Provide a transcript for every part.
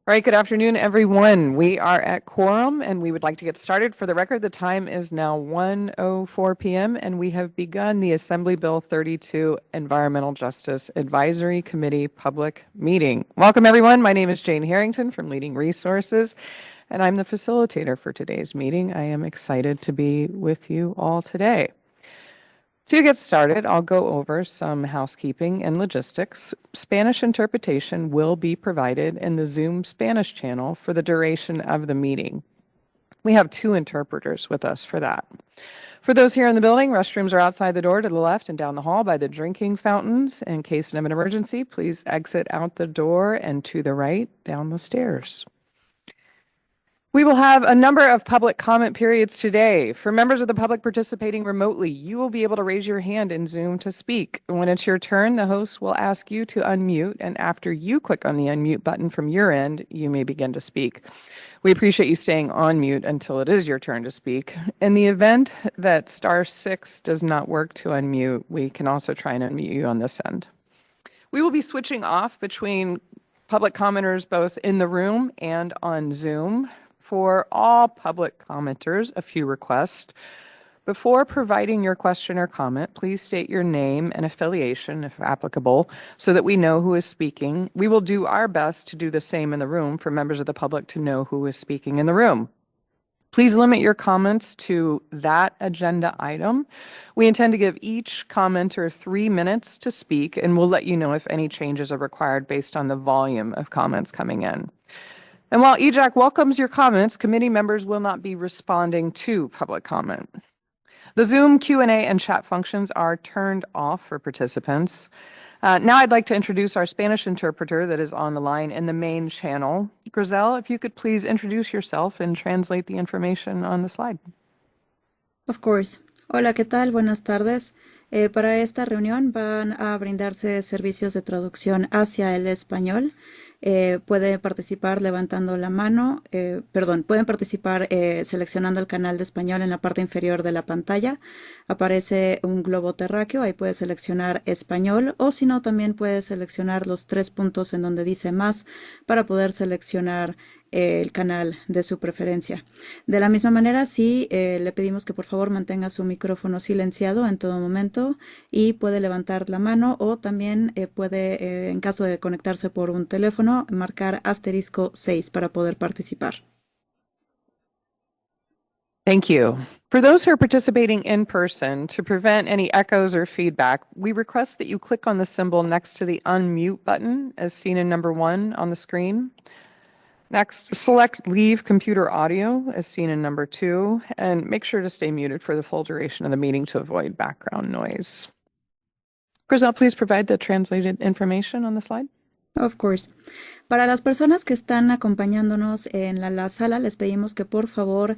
All right, good afternoon, everyone. We are at quorum and we would like to get started. For the record, the time is now 1:04 p.m. and we have begun the Assembly Bill 32 Environmental Justice Advisory Committee public meeting. Welcome, everyone. My name is Jane Harrington from Leading Resources, and I'm the facilitator for today's meeting. I am excited to be with you all today. To get started, I'll go over some housekeeping and logistics. Spanish interpretation will be provided in the Zoom Spanish channel for the duration of the meeting. We have 2 interpreters with us for that. For those here in the building, restrooms are outside the door to the left and down the hall by the drinking fountains. In case of an emergency, please exit out the door and to the right down the stairs. We will have a number of public comment periods today. For members of the public participating remotely, you will be able to raise your hand in Zoom to speak. When it's your turn, the host will ask you to unmute, and after you click on the unmute button from your end, you may begin to speak. We appreciate you staying on mute until it is your turn to speak. In the event that *6 does not work to unmute, we can also try and unmute you on this end. We will be switching off between public commenters both in the room and on Zoom. For all public commenters, a few requests. Before providing your question or comment, please state your name and affiliation, if applicable, so that we know who is speaking. We will do our best to do the same in the room for members of the public to know who is speaking in the room. Please limit your comments to that agenda item. We intend to give each commenter 3 minutes to speak, and we'll let you know if any changes are required based on the volume of comments coming in. And while EJAC welcomes your comments, committee members will not be responding to public comment. The Zoom Q&A and chat functions are turned off for participants. Now I'd like to introduce our Spanish interpreter that is on the line in the main channel. Grizel, if you could please introduce yourself and translate the information on the slide. Of course. Hola, ¿qué tal? Buenas tardes. Para esta reunión van a brindarse servicios de traducción hacia el español. Puede participar levantando la mano, pueden participar seleccionando el canal de español en la parte inferior de la pantalla. Aparece un globo terráqueo, ahí puede seleccionar español, o si no, también puede seleccionar los 3 puntos en donde dice más para poder seleccionar el canal de su preferencia. De la misma manera, sí, le pedimos que por favor mantenga su micrófono silenciado en todo momento y puede levantar la mano, o también puede, en caso de conectarse por un teléfono, marcar *6 para poder participar. Thank you. For those who are participating in person, to prevent any echoes or feedback, we request that you click on the symbol next to the unmute button as seen in number 1 on the screen. Next, select Leave Computer Audio, as seen in number 2, and make sure to stay muted for the full duration of the meeting to avoid background noise. Grizel, please provide the translated information on the slide. Of course. Para las personas que están acompañándonos en la sala, les pedimos que por favor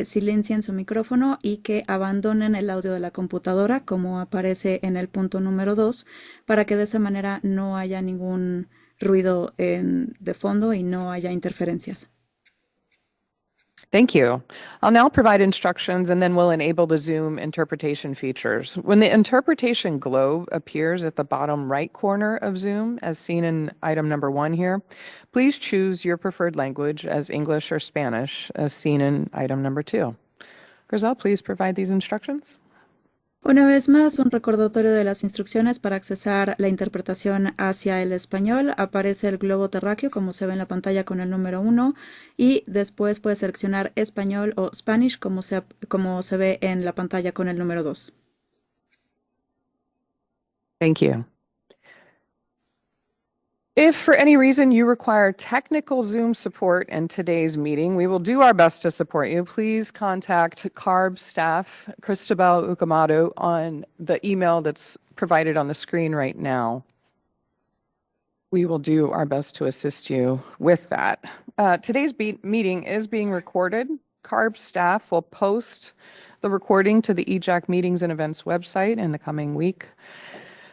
silencien su micrófono y que abandonen el audio de la computadora, como aparece en el punto número 2, para que de esa manera no haya ningún ruido de fondo y no haya interferencias. Thank you. I'll now provide instructions and then we'll enable the Zoom interpretation features. When the interpretation globe appears at the bottom right corner of Zoom, as seen in item number 1 here, please choose your preferred language as English or Spanish, as seen in item number 2. Grizel, please provide these instructions. Una vez más, un recordatorio de las instrucciones para accesar la interpretación hacia el español. Aparece el globo terráqueo, como se ve en la pantalla con el número 1, y después puede seleccionar español o Spanish, como se ve en la pantalla con el número 2. Thank you. If for any reason you require technical Zoom support in today's meeting, we will do our best to support you. Please contact CARB staff, Cristobal Ucamado, on the email that's provided on the screen right now. We will do our best to assist you with that. Today's meeting is being recorded. CARB staff will post the recording to the EJAC Meetings and Events website in the coming week.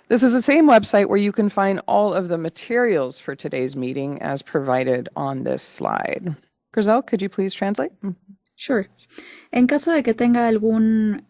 This is the same website where you can find all of the materials for today's meeting as provided on this slide. Grizel, could you please translate? Sure. En caso de que tenga algún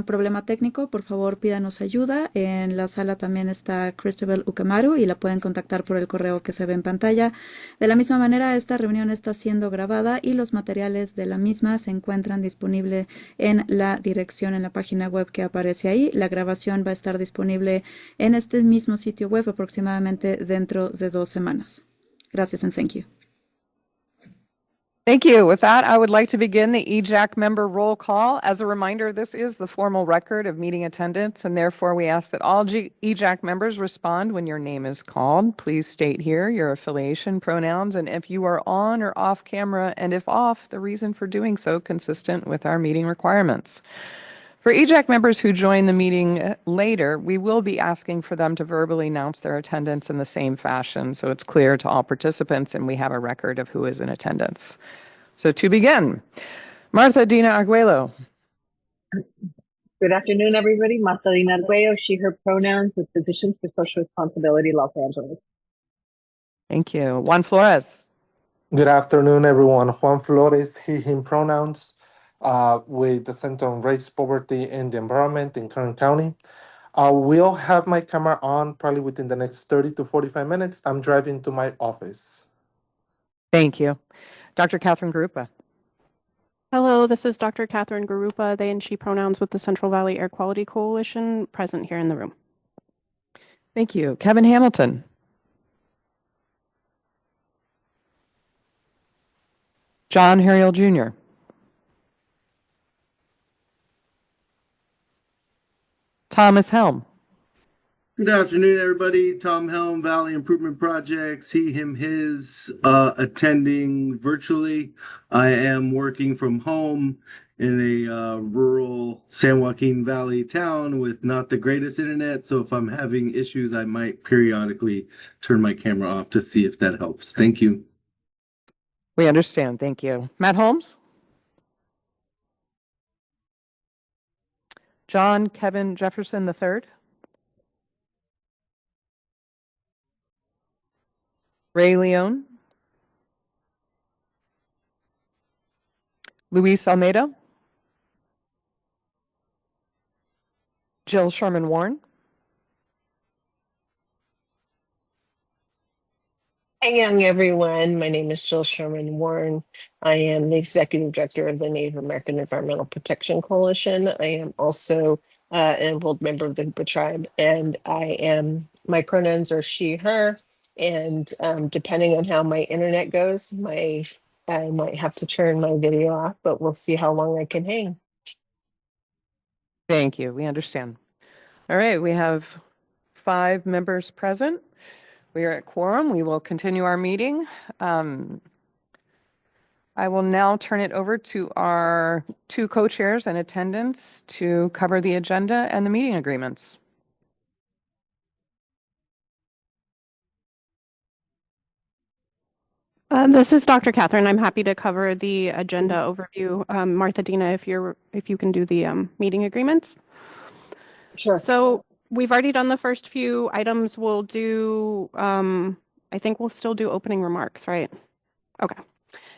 problema técnico, por favor pídanos ayuda. En la sala también está Christabel Ukemaru y la pueden contactar por el correo que se ve en pantalla. De la misma manera, esta reunión está siendo grabada y los materiales de la misma se encuentran disponibles en la dirección en la página web que aparece ahí. La grabación va a estar disponible en este mismo sitio web aproximadamente dentro de 2 semanas. Gracias and thank you. Thank you. With that, I would like to begin the EJAC member roll call. As a reminder, this is the formal record of meeting attendance, and therefore we ask that all EJAC members respond when your name is called. Please state here your affiliation, pronouns, and if you are on or off camera, and if off, the reason for doing so consistent with our meeting requirements. For EJAC members who join the meeting later, we will be asking for them to verbally announce their attendance in the same fashion so it's clear to all participants and we have a record of who is in attendance. So to begin, Martha Dina Arguello. Good afternoon, everybody. Marcelina Arguello, she, her pronouns with Physicians for Social Responsibility, Los Angeles. Thank you. Juan Flores. Good afternoon, everyone. Juan Flores, he, him pronouns, with the Center on Race, Poverty, and the Environment in Kern County. I will have my camera on probably within the next 30 to 45 minutes. I'm driving to my office. Thank you. Dr. Catherine Garupa. Hello, this is Dr. Catherine Garupa, they and she pronouns with the Central Valley Air Quality Coalition, present here in the room. Thank you. Kevin Hamilton. John Harriel Jr. Thomas Helm. Good afternoon, everybody. Tom Helm, Valley Improvement Projects, he, him, his, attending virtually. I am working from home in a rural San Joaquin Valley town with not the greatest internet, so if I'm having issues, I might periodically turn my camera off to see if that helps. Thank you. We understand. Thank you. Matt Holmes. John Kevin Jefferson III. Ray Leone. Luis Almeida. Jill Sherman Warren. Hey, young everyone. My name is Jill Sherman Warren. I am the executive director of the Native American Environmental Protection Coalition. I am also an enrolled member of the Hoopa tribe, and my pronouns are she, her. And depending on how my internet goes, I might have to turn my video off, but we'll see how long I can hang. Thank you. We understand. All right. We have 5 members present. We are at quorum. We will continue our meeting. I will now turn it over to our 2 co-chairs in attendance to cover the agenda and the meeting agreements. This is Dr. Catherine. I'm happy to cover the agenda overview. Martha Dina, if you can do the meeting agreements. Sure. So we've already done the first few items. We'll do, I think we'll still do opening remarks, right? Okay.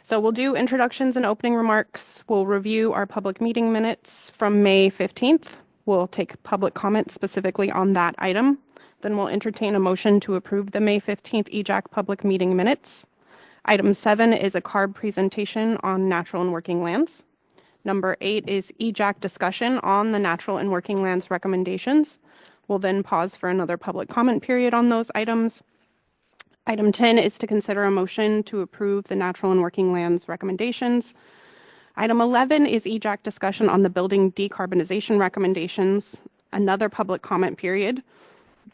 So we'll do introductions and opening remarks. We'll review our public meeting minutes from May 15th. We'll take public comments specifically on that item. Then we'll entertain a motion to approve the May 15th EJAC public meeting minutes. Item 7 is a CARB presentation on natural and working lands. Number 8 is EJAC discussion on the natural and working lands recommendations. We'll then pause for another public comment period on those items. Item 10 is to consider a motion to approve the natural and working lands recommendations. Item 11 is EJAC discussion on the building decarbonization recommendations, another public comment period.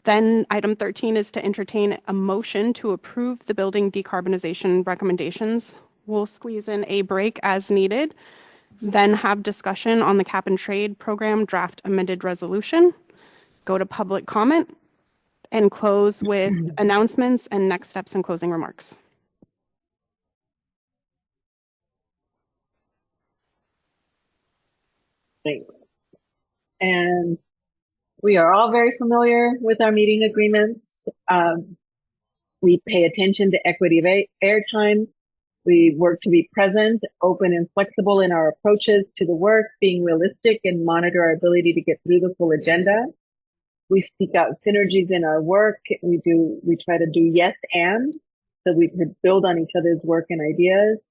Then item 13 is to entertain a motion to approve the building decarbonization recommendations. We'll squeeze in a break as needed, then have discussion on the cap and trade program draft amended resolution, go to public comment, and close with announcements and next steps and closing remarks. Thanks. And we are all very familiar with our meeting agreements. We pay attention to equity of airtime. We work to be present, open, and flexible in our approaches to the work, being realistic and monitor our ability to get through the full agenda. We seek out synergies in our work. We try to do yes and, so we could build on each other's work and ideas.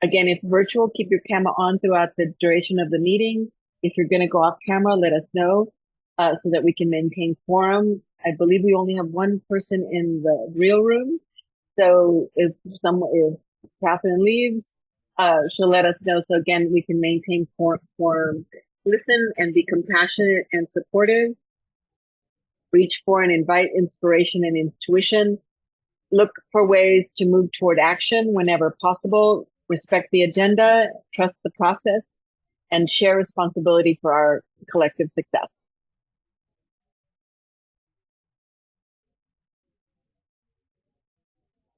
Again, if virtual, keep your camera on throughout the duration of the meeting. If you're going to go off camera, let us know so that we can maintain quorum. I believe we only have one person in the real room. So if Catherine leaves, she'll let us know. So again, we can maintain quorum, listen and be compassionate and supportive, reach for and invite inspiration and intuition, look for ways to move toward action whenever possible, respect the agenda, trust the process, and share responsibility for our collective success.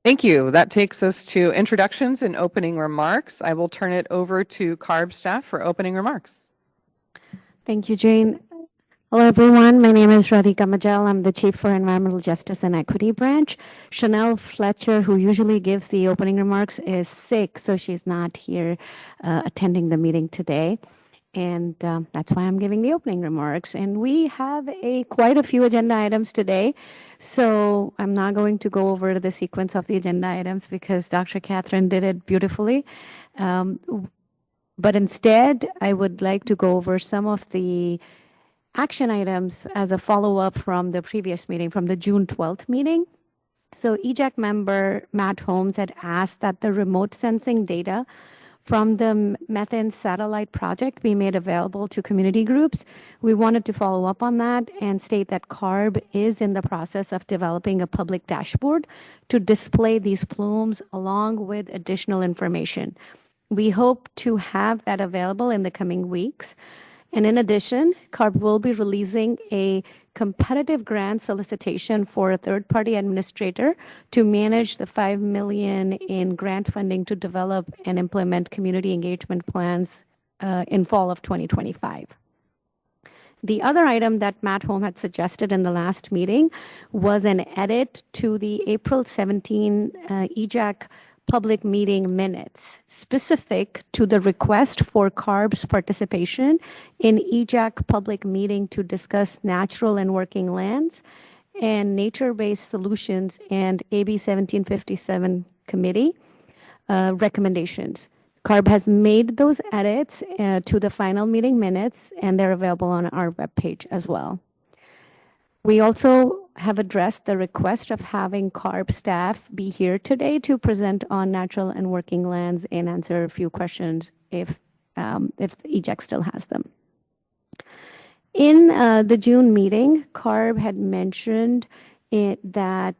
Thank you. That takes us to introductions and opening remarks. I will turn it over to CARB staff for opening remarks. Thank you, Jane. Hello, everyone. My name is Radhika Majal. I'm the Chief for Environmental Justice and Equity Branch. Chanel Fletcher, who usually gives the opening remarks, is sick, so she's not here attending the meeting today. And that's why I'm giving the opening remarks. And we have quite a few agenda items today. So I'm not going to go over the sequence of the agenda items because Dr. Catherine did it beautifully. But instead, I would like to go over some of the action items as a follow-up from the previous meeting, from the June 12th meeting. So EJAC member Matt Holmes had asked that the remote sensing data from the methane satellite project be made available to community groups. We wanted to follow up on that and state that CARB is in the process of developing a public dashboard to display these plumes along with additional information. We hope to have that available in the coming weeks. And in addition, CARB will be releasing a competitive grant solicitation for a third-party administrator to manage the $5 million in grant funding to develop and implement community engagement plans in fall of 2025. The other item that Matt Holm had suggested in the last meeting was an edit to the April 17 EJAC public meeting minutes specific to the request for CARB's participation in EJAC public meeting to discuss natural and working lands and nature-based solutions and AB 1757 committee recommendations. CARB has made those edits to the final meeting minutes, and they're available on our webpage as well. We also have addressed the request of having CARB staff be here today to present on natural and working lands and answer a few questions if EJAC still has them. In the June meeting, CARB had mentioned that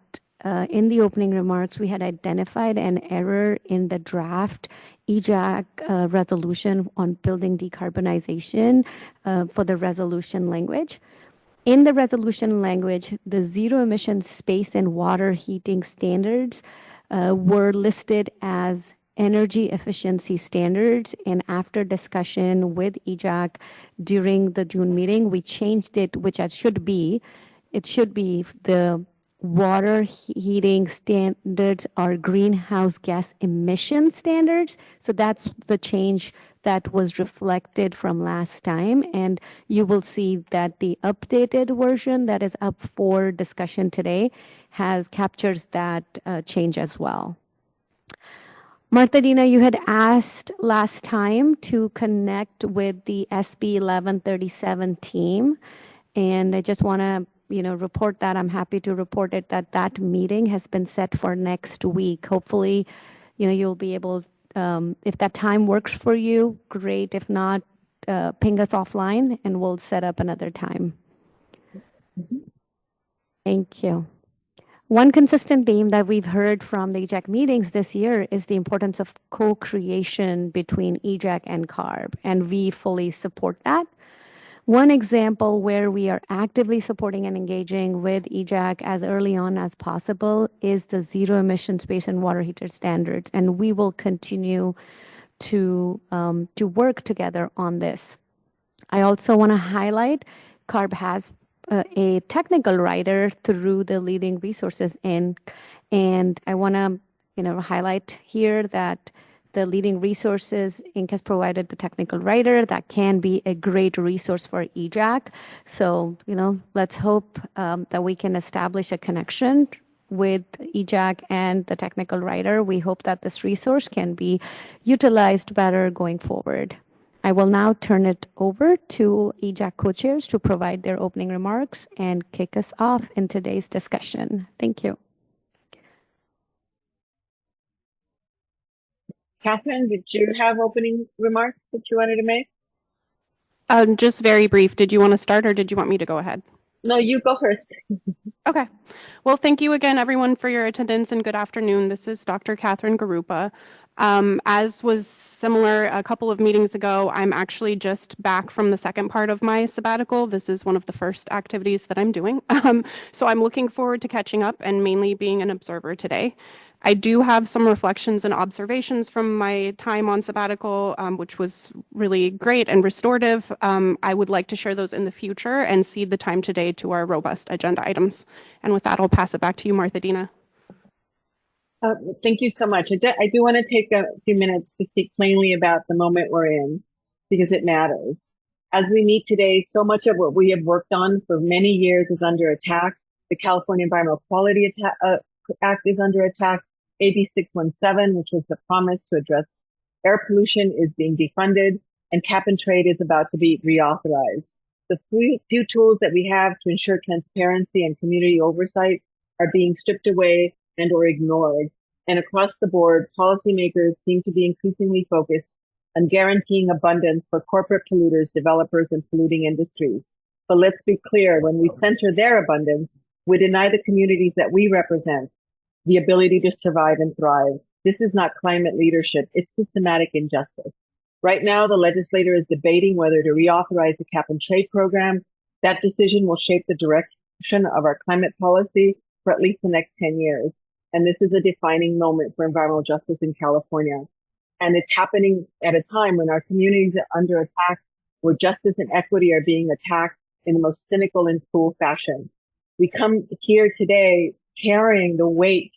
in the opening remarks, we had identified an error in the draft EJAC resolution on building decarbonization for the resolution language. In the resolution language, the zero emission space and water heating standards were listed as energy efficiency standards. And after discussion with EJAC during the June meeting, we changed it, which it should be the water heating standards are greenhouse gas emission standards. So that's the change that was reflected from last time. And you will see that the updated version that is up for discussion today captures that change as well. Martha Dina, you had asked last time to connect with the SB 1137 team. And I just want to report that. I'm happy to report it that meeting has been set for next week. Hopefully, you'll be able, if that time works for you, great. If not, ping us offline and we'll set up another time. Thank you. One consistent theme that we've heard from the EJAC meetings this year is the importance of co-creation between EJAC and CARB, and we fully support that. One example where we are actively supporting and engaging with EJAC as early on as possible is the zero emission space and water heater standards, and we will continue to work together on this. I also want to highlight CARB has a technical writer through the leading resources and I want to highlight here that the leading resources, Inc. has provided the technical writer that can be a great resource for EJAC. So, let's hope that we can establish a connection with EJAC and the technical writer. We hope that this resource can be utilized better going forward. I will now turn it over to EJAC co-chairs to provide their opening remarks and kick us off in today's discussion. Thank you. Catherine, did you have opening remarks that you wanted to make? Just very brief. Did you want to start or did you want me to go ahead? No, you go first. Okay. Well, thank you again, everyone, for your attendance and good afternoon. This is Dr. Catherine Garupa. As was similar a couple of meetings ago, I'm actually just back from the second part of my sabbatical. This is one of the first activities that I'm doing. So I'm looking forward to catching up and mainly being an observer today. I do have some reflections and observations from my time on sabbatical, which was really great and restorative. I would like to share those in the future and cede the time today to our robust agenda items. And with that, I'll pass it back to you, Martha Dina. Thank you so much. I do want to take a few minutes to speak plainly about the moment we're in because it matters. As we meet today, so much of what we have worked on for many years is under attack. The California Environmental Quality Act is under attack. AB 617, which was the promise to address air pollution, is being defunded, and cap and trade is about to be reauthorized. The few tools that we have to ensure transparency and community oversight are being stripped away and or ignored. And across the board, policymakers seem to be increasingly focused on guaranteeing abundance for corporate polluters, developers, and polluting industries. But let's be clear, when we center their abundance, we deny the communities that we represent the ability to survive and thrive. This is not climate leadership, it's systematic injustice. Right now, the legislature is debating whether to reauthorize the cap and trade program. That decision will shape the direction of our climate policy for at least the next 10 years. And this is a defining moment for environmental justice in California. And it's happening at a time when our communities are under attack, where justice and equity are being attacked in the most cynical and cruel fashion. We come here today carrying the weight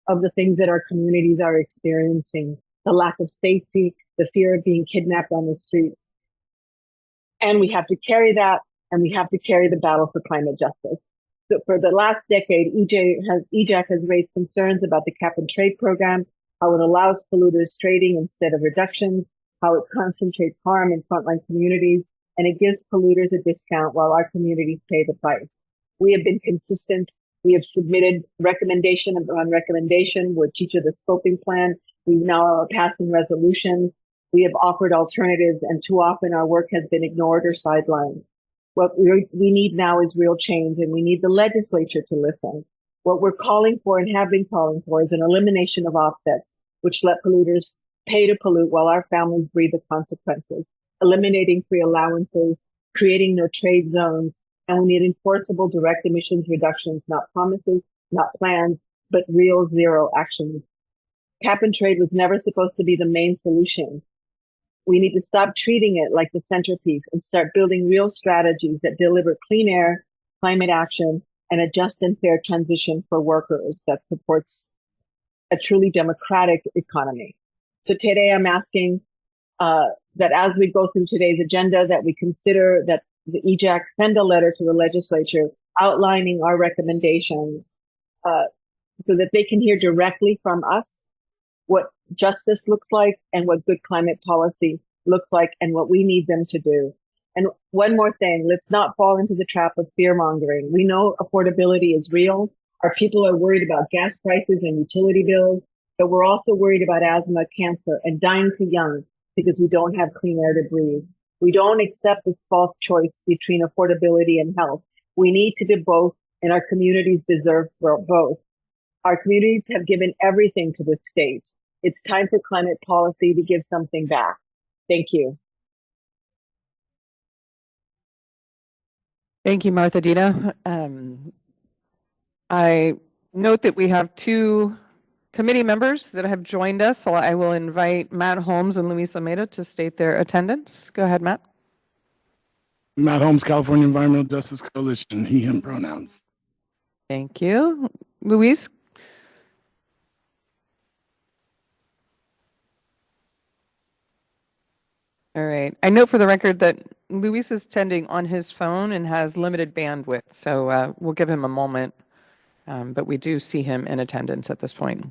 of the things that our communities are experiencing, the lack of safety, the fear of being kidnapped on the streets. And we have to carry that, and we have to carry the battle for climate justice. So for the last decade, EJAC has raised concerns about the cap and trade program, how it allows polluters trading instead of reductions, how it concentrates harm in frontline communities, and it gives polluters a discount while our communities pay the price. We have been consistent. We have submitted recommendation on recommendation. We're each of the scoping plan. We now are passing resolutions. We have offered alternatives, and too often our work has been ignored or sidelined. What we need now is real change, and we need the legislature to listen. What we're calling for and have been calling for is an elimination of offsets, which let polluters pay to pollute while our families breathe the consequences, eliminating free allowances, creating no trade zones, and we need enforceable direct emissions reductions, not promises, not plans, but real zero action. Cap and trade was never supposed to be the main solution. We need to stop treating it like the centerpiece and start building real strategies that deliver clean air, climate action, and a just and fair transition for workers that supports a truly democratic economy. So today I'm asking that as we go through today's agenda, that we consider that the EJAC send a letter to the legislature outlining our recommendations so that they can hear directly from us what justice looks like and what good climate policy looks like and what we need them to do. And one more thing, let's not fall into the trap of fear mongering. We know affordability is real. Our people are worried about gas prices and utility bills, but we're also worried about asthma, cancer, and dying too young because we don't have clean air to breathe. We don't accept this false choice between affordability and health. We need to do both, and our communities deserve both. Our communities have given everything to the state. It's time for climate policy to give something back. Thank you. Thank you, Martha Dina. I note that we have two committee members that have joined us, so I will invite Matt Holmes and Luis Almeida to state their attendance. Go ahead, Matt. Matt Holmes, California Environmental Justice Coalition, he, him pronouns. Thank you. Luis? All right. I note for the record that Luis is attending on his phone and has limited bandwidth, so we'll give him a moment, but we do see him in attendance at this point.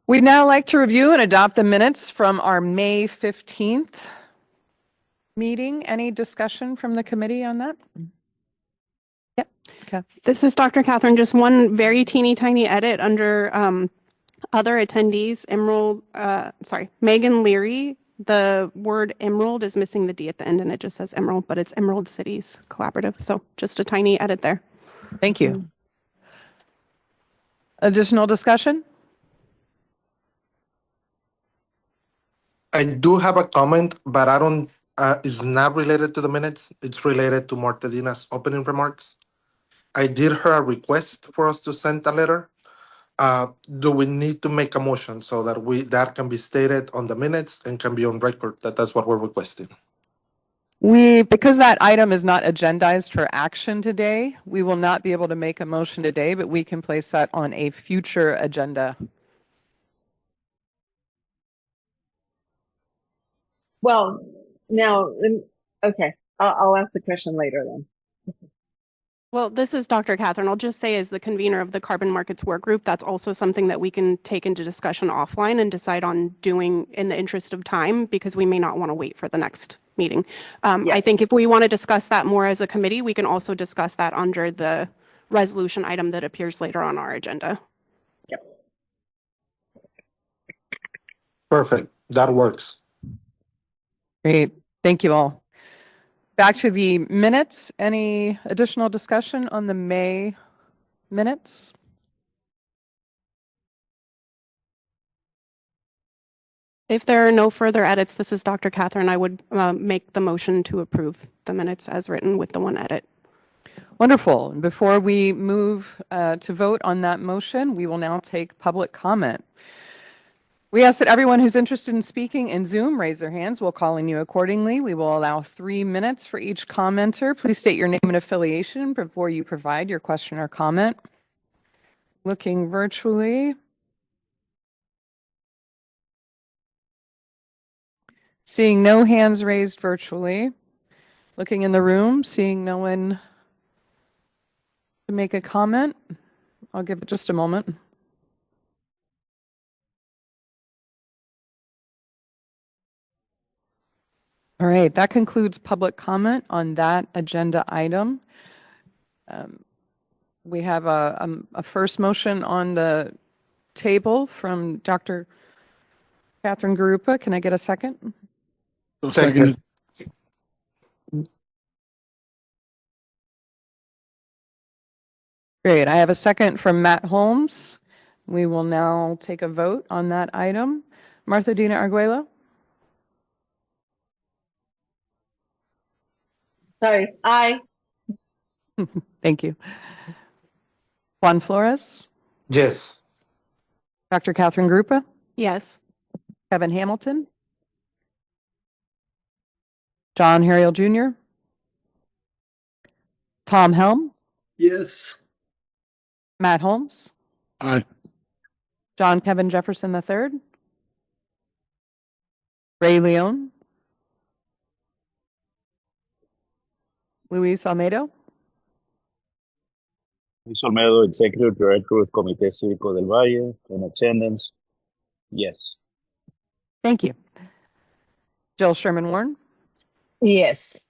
We'd now like to review and adopt the minutes from our May 15th meeting. Any discussion from the committee on that? Yep. Okay. This is Dr. Catherine. Just one very teeny tiny edit under other attendees. Megan Leary. The word Emerald is missing the D at the end, and it just says Emerald, but it's Emerald Cities Collaborative. So just a tiny edit there. Thank you. Additional discussion? I do have a comment, but I don't. It's not related to the minutes. It's related to Martelina's opening remarks. I did her a request for us to send a letter. Do we need to make a motion so that that can be stated on the minutes and can be on record that that's what we're requesting? Because that item is not agendized for action today, we will not be able to make a motion today, but we can place that on a future agenda. Well, now, okay, I'll ask the question later then. Well, this is Dr. Catherine. I'll just say, as the convener of the Carbon Markets Work Group, that's also something that we can take into discussion offline and decide on doing in the interest of time, because we may not want to wait for the next meeting. I Yes. think if we want to discuss that more as a committee, we can also discuss that under the resolution item that appears later on our agenda. Yep. Perfect. That works. Great. Thank you all. Back to the minutes. Any additional discussion on the May minutes? If there are no further edits, this is Dr. Catherine. I would make the motion to approve the minutes as written with the one edit. Wonderful. And before we move to vote on that motion, we will now take public comment. We ask that everyone who's interested in speaking in Zoom raise their hands. We'll call on you accordingly. We will allow 3 minutes for each commenter. Please state your name and affiliation before you provide your question or comment. Looking virtually. Seeing no hands raised virtually. Looking in the room, seeing no one to make a comment. I'll give it just a moment. All right, that concludes public comment on that agenda item. We have a first motion on the table from Dr. Catherine Garupa. Can I get a second? So Second. Great. I have a second from Matt Holmes. We will now take a vote on that item. Martha Dina Arguello? Sorry, aye. Thank you. Juan Flores? Yes. Dr. Catherine Garupa? Yes. Kevin Hamilton? John Harriel Jr.? Tom Helm? Yes. Matt Holmes? Aye. John Kevin Jefferson III? Ray Leon? Luis Almedo? Luis Olmedo, Executive Director with Comité Cívico del Valle, in attendance. Yes. Thank you. Jill Sherman Warren? Yes.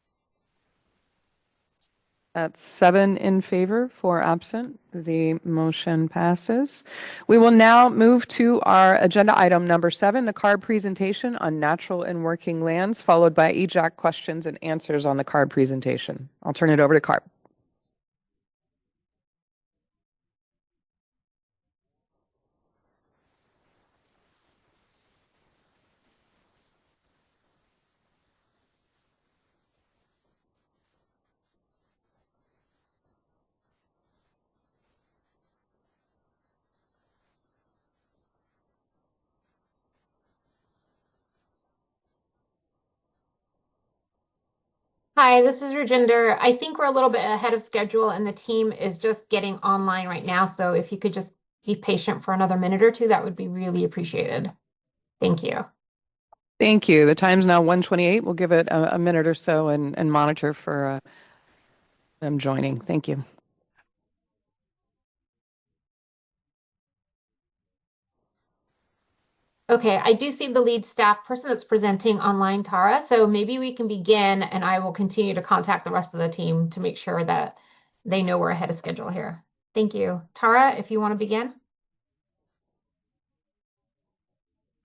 That's 7 in favor, 4 absent. The motion passes. We will now move to our agenda item number 7, the CARB presentation on natural and working lands, followed by EJAC questions and answers on the CARB presentation. I'll turn it over to CARB. Hi, this is Rajinder. I think we're a little bit ahead of schedule and the team is just getting online right now. So if you could just be patient for another minute or two, that would be really appreciated. Thank you. Thank you. The time's now 1:28. We'll give it a minute or so and monitor for them joining. Thank you. Okay, I do see the lead staff person that's presenting online, Tara. So maybe we can begin and I will continue to contact the rest of the team to make sure that they know we're ahead of schedule here. Thank you. Tara, if you want to begin.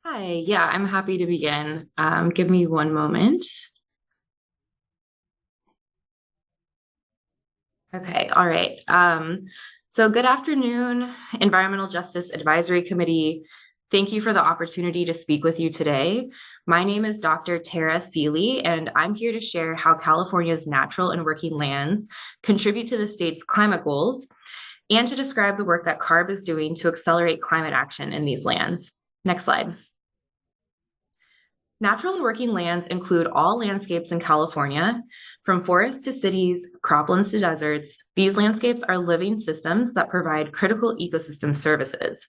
Hi, yeah, I'm happy to begin. Give me one moment. Okay, all right. So good afternoon, Environmental Justice Advisory Committee. Thank you for the opportunity to speak with you today. My name is Dr. Tara Seeley, and I'm here to share how California's natural and working lands contribute to the state's climate goals and to describe the work that CARB is doing to accelerate climate action in these lands. Next slide. Natural and working lands include all landscapes in California, from forests to cities, croplands to deserts. These landscapes are living systems that provide critical ecosystem services.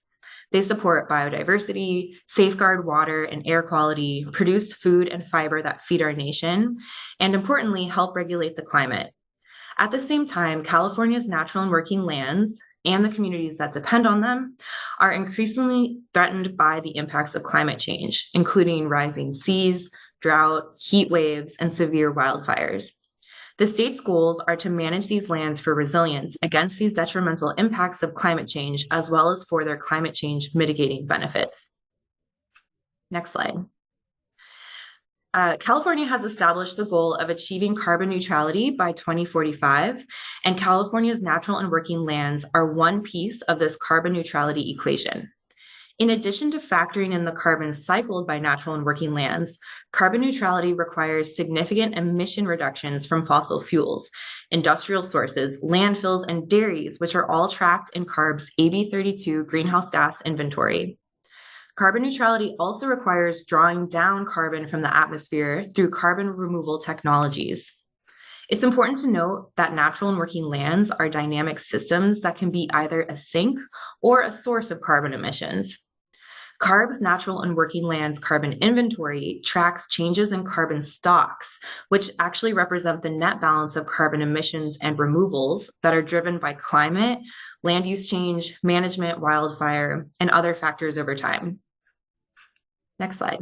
They support biodiversity, safeguard water and air quality, produce food and fiber that feed our nation, and importantly, help regulate the climate. At the same time, California's natural and working lands and the communities that depend on them are increasingly threatened by the impacts of climate change, including rising seas, drought, heat waves, and severe wildfires. The state's goals are to manage these lands for resilience against these detrimental impacts of climate change, as well as for their climate change mitigating benefits. Next slide. California has established the goal of achieving carbon neutrality by 2045, and California's natural and working lands are one piece of this carbon neutrality equation. In addition to factoring in the carbon cycled by natural and working lands, carbon neutrality requires significant emission reductions from fossil fuels, industrial sources, landfills, and dairies, which are all tracked in CARB's AB 32 greenhouse gas inventory. Carbon neutrality also requires drawing down carbon from the atmosphere through carbon removal technologies. It's important to note that natural and working lands are dynamic systems that can be either a sink or a source of carbon emissions. CARB's natural and working lands carbon inventory tracks changes in carbon stocks, which actually represent the net balance of carbon emissions and removals that are driven by climate, land use change, management, wildfire, and other factors over time. Next slide.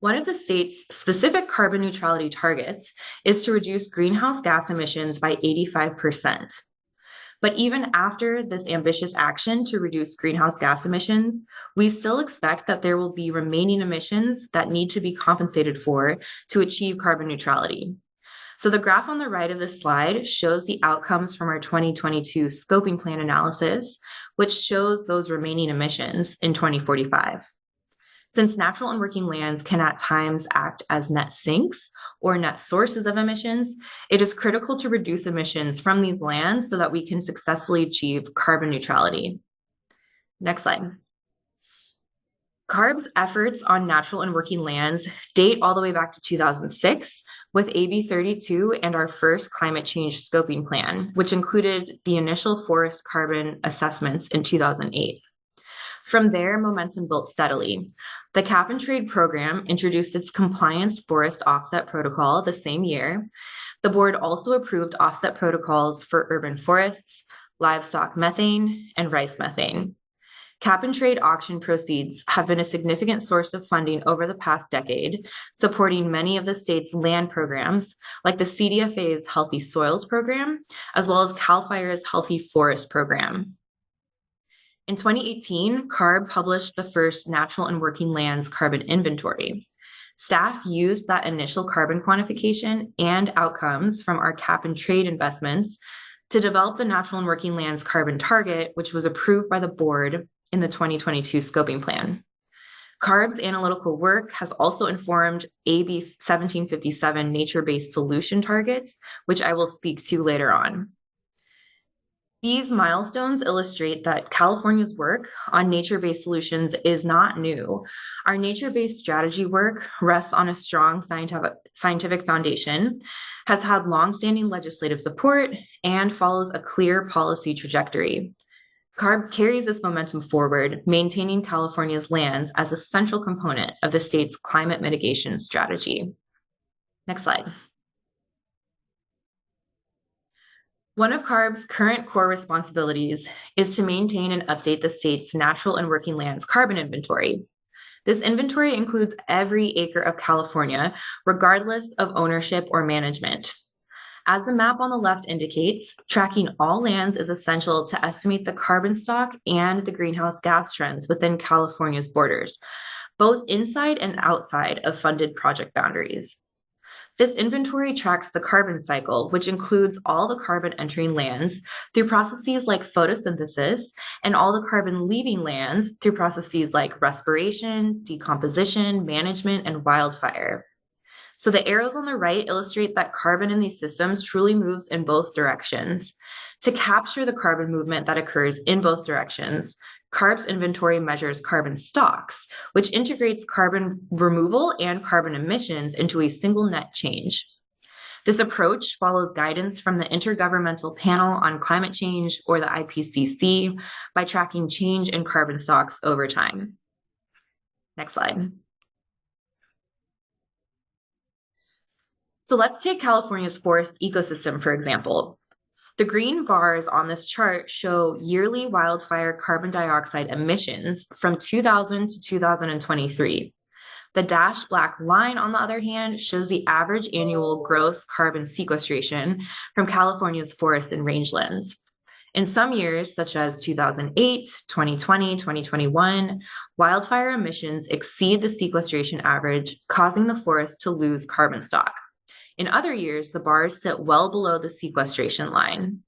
One of the state's specific carbon neutrality targets is to reduce greenhouse gas emissions by 85%. But even after this ambitious action to reduce greenhouse gas emissions, we still expect that there will be remaining emissions that need to be compensated for to achieve carbon neutrality. So the graph on the right of this slide shows the outcomes from our 2022 scoping plan analysis, which shows those remaining emissions in 2045. Since natural and working lands can at times act as net sinks or net sources of emissions, it is critical to reduce emissions from these lands so that we can successfully achieve carbon neutrality. Next slide. CARB's efforts on natural and working lands date all the way back to 2006 with AB 32 and our first climate change scoping plan, which included the initial forest carbon assessments in 2008. From there, momentum built steadily. The Cap and Trade program introduced its compliance forest offset protocol the same year. The board also approved offset protocols for urban forests, livestock methane, and rice methane. Cap and trade auction proceeds have been a significant source of funding over the past decade, supporting many of the state's land programs, like the CDFA's Healthy Soils program, as well as CAL FIRE's Healthy Forest program. In 2018, CARB published the first natural and working lands carbon inventory. Staff used that initial carbon quantification and outcomes from our cap and trade investments to develop the natural and working lands carbon target, which was approved by the board in the 2022 scoping plan. CARB's analytical work has also informed AB 1757 nature-based solution targets, which I will speak to later on. These milestones illustrate that California's work on nature-based solutions is not new. Our nature-based strategy work rests on a strong scientific foundation, has had longstanding legislative support, and follows a clear policy trajectory. CARB carries this momentum forward, maintaining California's lands as a central component of the state's climate mitigation strategy. Next slide. One of CARB's current core responsibilities is to maintain and update the state's natural and working lands carbon inventory. This inventory includes every acre of California, regardless of ownership or management. As the map on the left indicates, tracking all lands is essential to estimate the carbon stock and the greenhouse gas trends within California's borders, both inside and outside of funded project boundaries. This inventory tracks the carbon cycle, which includes all the carbon entering lands through processes like photosynthesis and all the carbon leaving lands through processes like respiration, decomposition, management, and wildfire. So the arrows on the right illustrate that carbon in these systems truly moves in both directions. To capture the carbon movement that occurs in both directions, CARB's inventory measures carbon stocks, which integrates carbon removal and carbon emissions into a single net change. This approach follows guidance from the Intergovernmental Panel on Climate Change, or the IPCC, by tracking change in carbon stocks over time. Next slide. So let's take California's forest ecosystem, for example. The green bars on this chart show yearly wildfire carbon dioxide emissions from 2000 to 2023. The dashed black line, on the other hand, shows the average annual gross carbon sequestration from California's forest and rangelands. In some years, such as 2008, 2020, 2021, wildfire emissions exceed the sequestration average, causing the forest to lose carbon stock. In other years, the bars sit well below the sequestration line.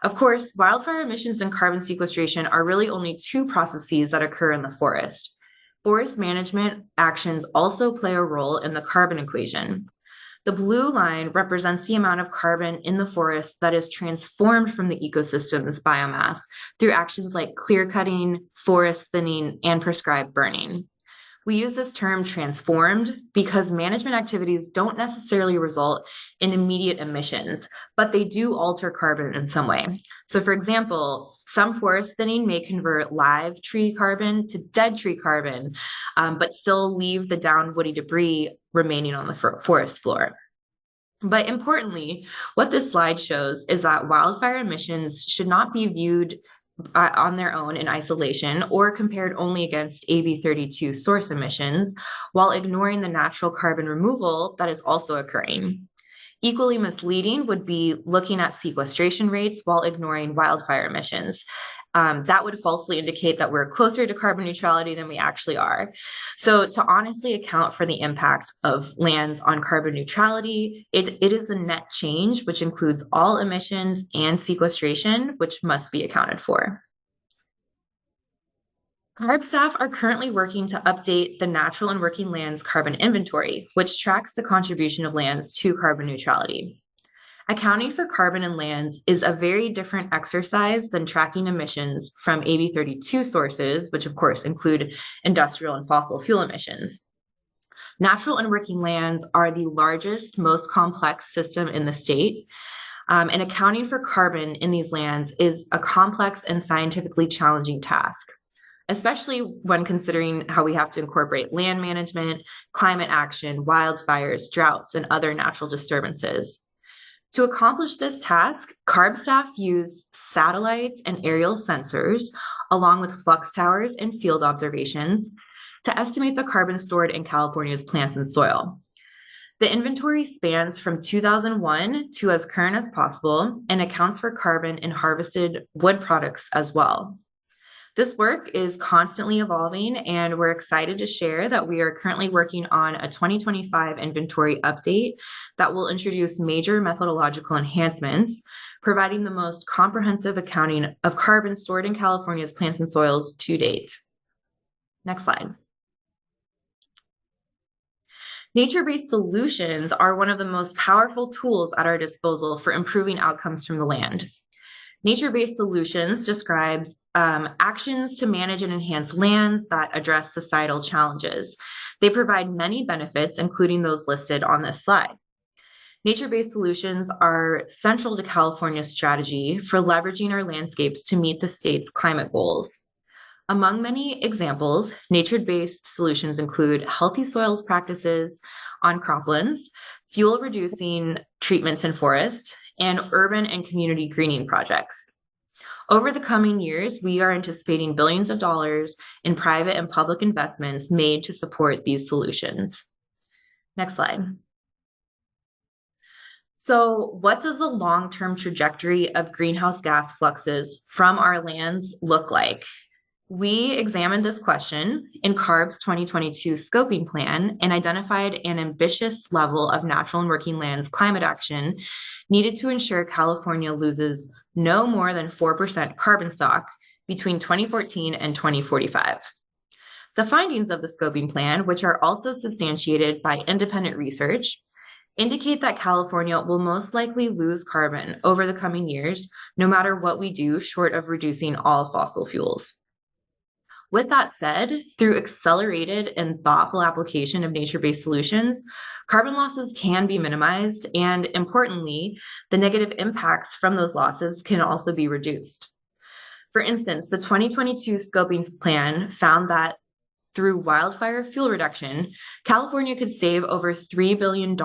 Of course, wildfire emissions and carbon sequestration are really only two processes that occur in the forest. Forest management actions also play a role in the carbon equation. The blue line represents the amount of carbon in the forest that is transformed from the ecosystem's biomass through actions like clear cutting, forest thinning, and prescribed burning. We use this term transformed because management activities don't necessarily result in immediate emissions, but they do alter carbon in some way. So for example, some forest thinning may convert live tree carbon to dead tree carbon, but still leave the down woody debris remaining on the forest floor. But importantly, what this slide shows is that wildfire emissions should not be viewed on their own in isolation or compared only against AB32 source emissions, while ignoring the natural carbon removal that is also occurring. Equally misleading would be looking at sequestration rates while ignoring wildfire emissions. That would falsely indicate that we're closer to carbon neutrality than we actually are. So to honestly account for the impact of lands on carbon neutrality, it is the net change, which includes all emissions and sequestration, which must be accounted for. CARB staff are currently working to update the natural and working lands carbon inventory, which tracks the contribution of lands to carbon neutrality. Accounting for carbon in lands is a very different exercise than tracking emissions from AB32 sources, which of course include industrial and fossil fuel emissions. Natural and working lands are the largest, most complex system in the state, and accounting for carbon in these lands is a complex and scientifically challenging task, especially when considering how we have to incorporate land management, climate action, wildfires, droughts, and other natural disturbances. To accomplish this task, CARB staff use satellites and aerial sensors, along with flux towers and field observations, to estimate the carbon stored in California's plants and soil. The inventory spans from 2001 to as current as possible and accounts for carbon in harvested wood products as well. This work is constantly evolving, and we're excited to share that we are currently working on a 2025 inventory update that will introduce major methodological enhancements, providing the most comprehensive accounting of carbon stored in California's plants and soils to date. Next slide. Nature-based solutions are one of the most powerful tools at our disposal for improving outcomes from the land. Nature-based solutions describes actions to manage and enhance lands that address societal challenges. They provide many benefits, including those listed on this slide. Nature-based solutions are central to California's strategy for leveraging our landscapes to meet the state's climate goals. Among many examples, nature-based solutions include healthy soils practices on croplands, fuel-reducing treatments in forests, and urban and community greening projects. Over the coming years, we are anticipating billions of dollars in private and public investments made to support these solutions. Next slide. So, what does the long-term trajectory of greenhouse gas fluxes from our lands look like? We examined this question in CARB's 2022 scoping plan and identified an ambitious level of natural and working lands climate action needed to ensure California loses no more than 4% carbon stock between 2014 and 2045. The findings of the scoping plan, which are also substantiated by independent research, indicate that California will most likely lose carbon over the coming years, no matter what we do short of reducing all fossil fuels. With that said, through accelerated and thoughtful application of nature-based solutions, carbon losses can be minimized, and importantly, the negative impacts from those losses can also be reduced. For instance, the 2022 scoping plan found that through wildfire fuel reduction, California could save over $3 billion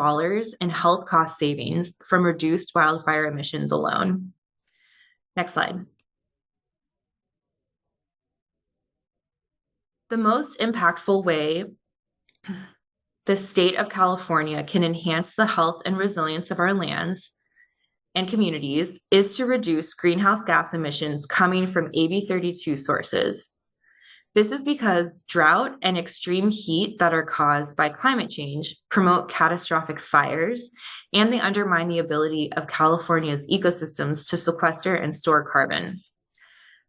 in health cost savings from reduced wildfire emissions alone. Next slide. The most impactful way the state of California can enhance the health and resilience of our lands and communities is to reduce greenhouse gas emissions coming from AB 32 sources. This is because drought and extreme heat that are caused by climate change promote catastrophic fires, and they undermine the ability of California's ecosystems to sequester and store carbon.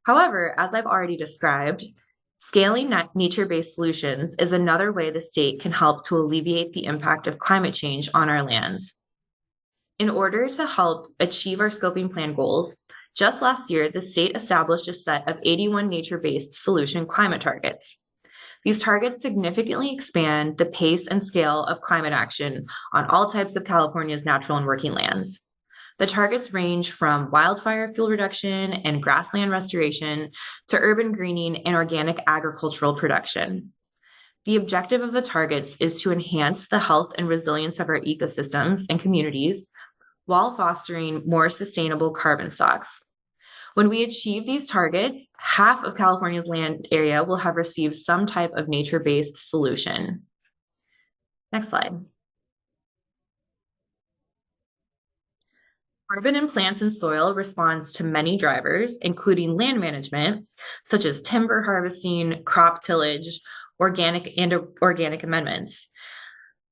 However, as I've already described, scaling nature-based solutions is another way the state can help to alleviate the impact of climate change on our lands. In order to help achieve our scoping plan goals, just last year, the state established a set of 81 nature-based solution climate targets. These targets significantly expand the pace and scale of climate action on all types of California's natural and working lands. The targets range from wildfire fuel reduction and grassland restoration to urban greening and organic agricultural production. The objective of the targets is to enhance the health and resilience of our ecosystems and communities while fostering more sustainable carbon stocks. When we achieve these targets, half of California's land area will have received some type of nature-based solution. Next slide. Carbon in plants and soil responds to many drivers, including land management, such as timber harvesting, crop tillage, organic amendments.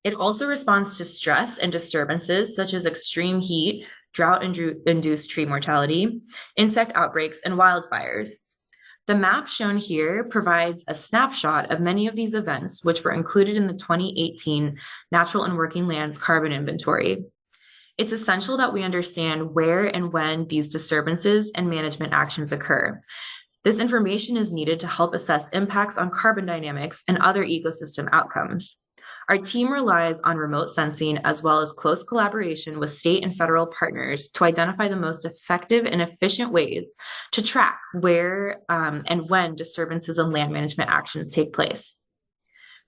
It also responds to stress and disturbances such as extreme heat, drought-induced tree mortality, insect outbreaks, and wildfires. The map shown here provides a snapshot of many of these events, which were included in the 2018 Natural and Working Lands Carbon Inventory. It's essential that we understand where and when these disturbances and management actions occur. This information is needed to help assess impacts on carbon dynamics and other ecosystem outcomes. Our team relies on remote sensing as well as close collaboration with state and federal partners to identify the most effective and efficient ways to track where and when disturbances and land management actions take place.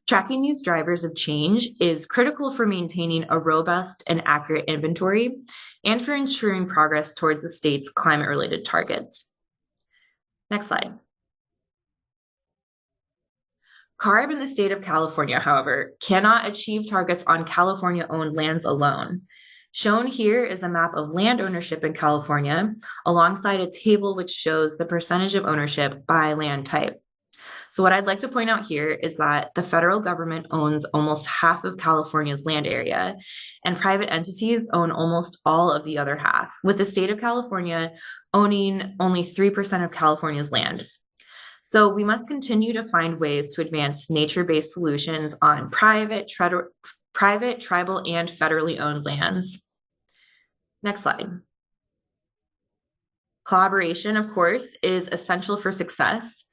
Tracking these drivers of change is critical for maintaining a robust and accurate inventory and for ensuring progress towards the state's climate-related targets. Next slide. CARB in the state of California, however, cannot achieve targets on California-owned lands alone. Shown here is a map of land ownership in California alongside a table which shows the percentage of ownership by land type. So what I'd like to point out here is that the federal government owns almost half of California's land area, and private entities own almost all of the other half, with the state of California owning only 3% of California's land. So we must continue to find ways to advance nature-based solutions on private, tribal, and federally owned lands. Next slide. Collaboration, of course, is essential for success.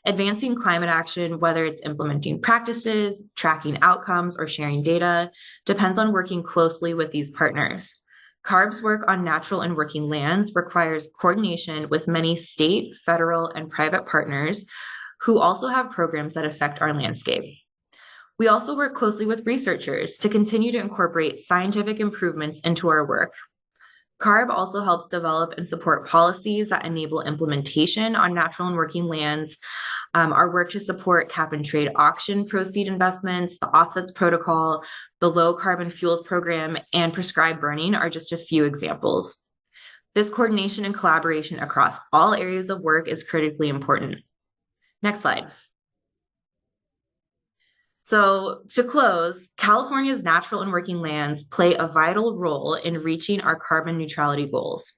Advancing climate action, whether it's implementing practices, tracking outcomes, or sharing data, depends on working closely with these partners. CARB's work on natural and working lands requires coordination with many state, federal, and private partners who also have programs that affect our landscape. We also work closely with researchers to continue to incorporate scientific improvements into our work. CARB also helps develop and support policies that enable implementation on natural and working lands. Our work to support cap and trade auction proceed investments, the offsets protocol, the low carbon fuels program, and prescribed burning are just a few examples. This coordination and collaboration across all areas of work is critically important. Next slide. So to close, California's natural and working lands play a vital role in reaching our carbon neutrality goals.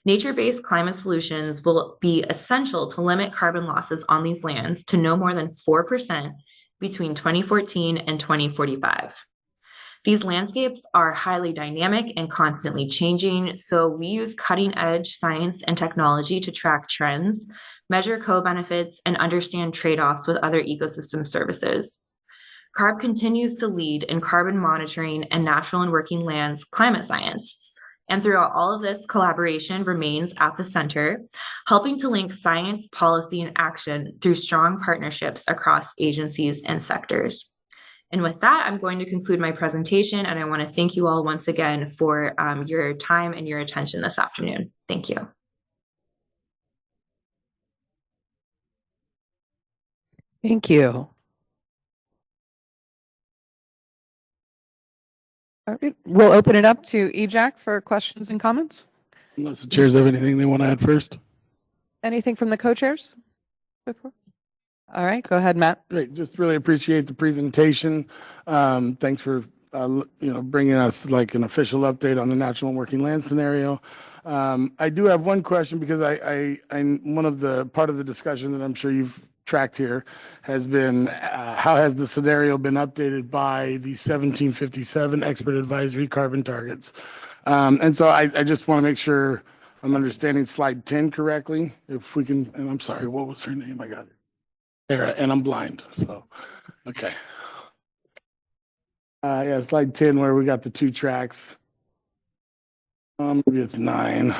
Nature-based climate solutions will be essential to limit carbon losses on these lands to no more than 4% between 2014 and 2045. These landscapes are highly dynamic and constantly changing, so we use cutting-edge science and technology to track trends, measure co-benefits, and understand trade-offs with other ecosystem services. CARB continues to lead in carbon monitoring and natural and working lands climate science. And throughout all of this, collaboration remains at the center, helping to link science, policy, and action through strong partnerships across agencies and sectors. And with that, I'm going to conclude my presentation, and I want to thank you all once again for your time and your attention this afternoon. Thank you. Thank you. All right, we'll open it up to EJAC for questions and comments. Unless the chairs have anything they want to add first. Anything from the co-chairs before? All right, go ahead, Matt. Great. Just really appreciate the presentation. Thanks for bringing us like an official update on the natural and working land scenario. I do have one question because I one of the part of the discussion that I'm sure you've tracked here has been how has the scenario been updated by the 1757 expert advisory carbon targets? And so I just want to make sure I'm understanding slide 10 correctly. If we can, and I'm sorry, what was her name? I got it. Sarah, and I'm blind, so okay. Yeah, slide 10 where we got the two tracks. Maybe it's 9.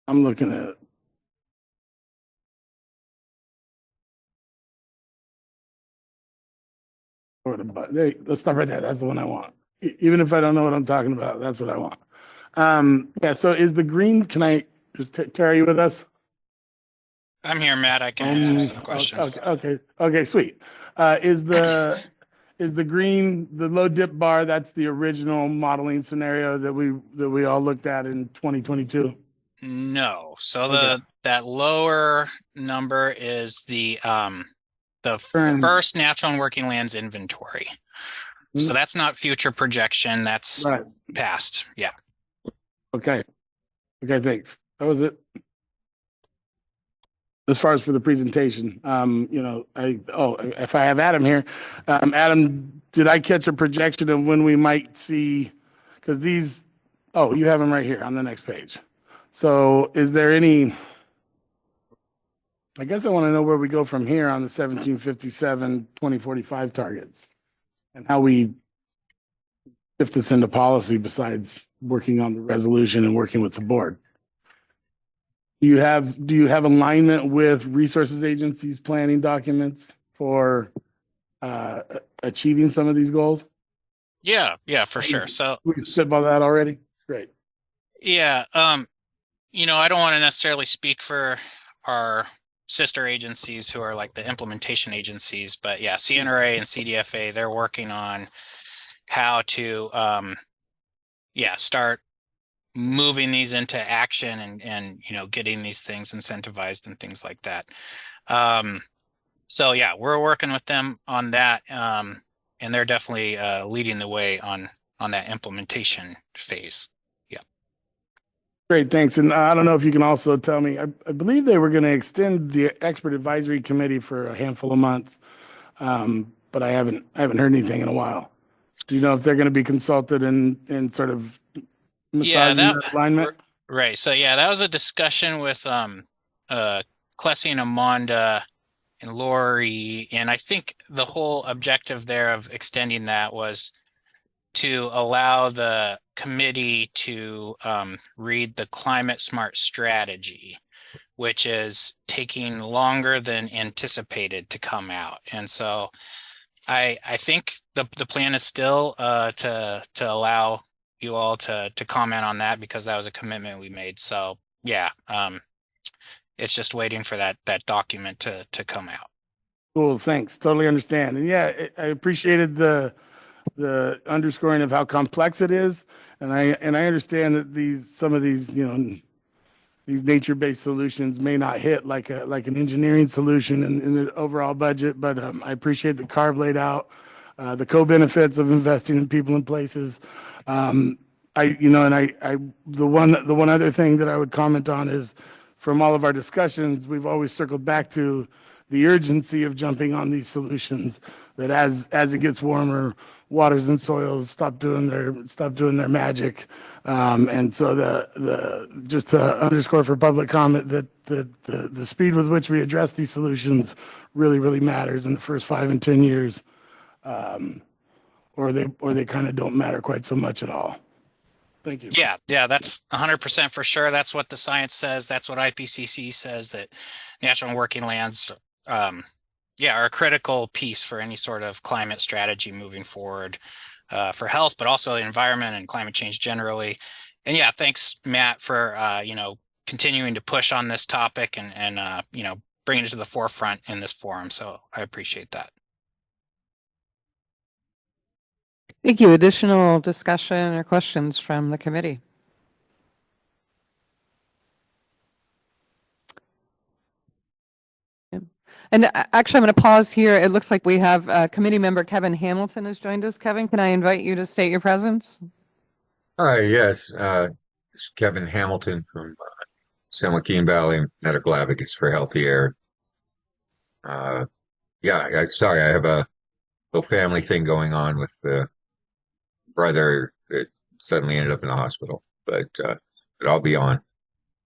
I'm looking at it. Hey, let's stop right there. That's the one I want. Even if I don't know what I'm talking about, that's what I want. Yeah, so is the green, can I just Terry, you with us? I'm here, Matt. I can answer some questions. Okay, sweet. Is the green, the low dip bar, that's the original modeling scenario that we all looked at in 2022? No. So that lower number is the first natural and working lands inventory. Mm-hmm. So that's not future projection, that's past. Yeah. Okay, thanks. That was it. As far as for the presentation, if I have Adam here, Adam, did I catch a projection of when we might see, because these, you have them right here on the next page. So is there any, I guess I want to know where we go from here on the 1757, 2045 targets and how we shift this into policy besides working on the resolution and working with the board. Do you have alignment with resources agencies planning documents for achieving some of these goals? Yeah, for sure. So we said about that already. Great. Yeah, I don't want to necessarily speak for our sister agencies who are like the implementation agencies, but yeah, CNRA and CDFA, they're working on how to start moving these into action and getting these things incentivized and things like that. So yeah, we're working with them on that, and they're definitely leading the way on that implementation phase. Yeah. Great, thanks. And I don't know if you can also tell me, I believe they were going to extend the expert advisory committee for a handful of months, but I haven't heard anything in a while. Do you know if they're going to be consulted and sort of massaging that alignment? Right. So yeah, that was a discussion with Clessy and Amanda and Lori, and I think the whole objective there of extending that was to allow the committee to read the climate smart strategy, which is taking longer than anticipated to come out. And so I think the plan is still to allow you all to comment on that because that was a commitment we made. So yeah, it's just waiting for that document to come out. Cool, thanks. Totally understand. And yeah, I appreciated the underscoring of how complex it is, and I understand that some of these these nature-based solutions may not hit like an engineering solution in the overall budget, but I appreciate the CARB laid out, the co-benefits of investing in people and places. The one other thing that I would comment on is from all of our discussions, we've always circled back to the urgency of jumping on these solutions, that as it gets warmer, waters and soils stop doing their magic. And so just to underscore for public comment that the speed with which we address these solutions really matters in the first 5 and 10 years, or they kind of don't matter quite so much at all. Thank you. Yeah, that's 100% for sure. That's what the science says. That's what IPCC says, that natural and working lands are a critical piece for any sort of climate strategy moving forward, for health, but also the environment and climate change generally. And yeah, thanks, Matt, for continuing to push on this topic and bringing it to the forefront in this forum. So I appreciate that. Thank you. Additional discussion or questions from the committee? And actually, I'm going to pause here. It looks like we have committee member Kevin Hamilton has joined us. Kevin, can I invite you to state your presence? Hi, yes. It's Kevin Hamilton from San Joaquin Valley Medical Advocates for Healthy Air. Sorry, I have a little family thing going on with the brother that suddenly ended up in the hospital. But I'll be on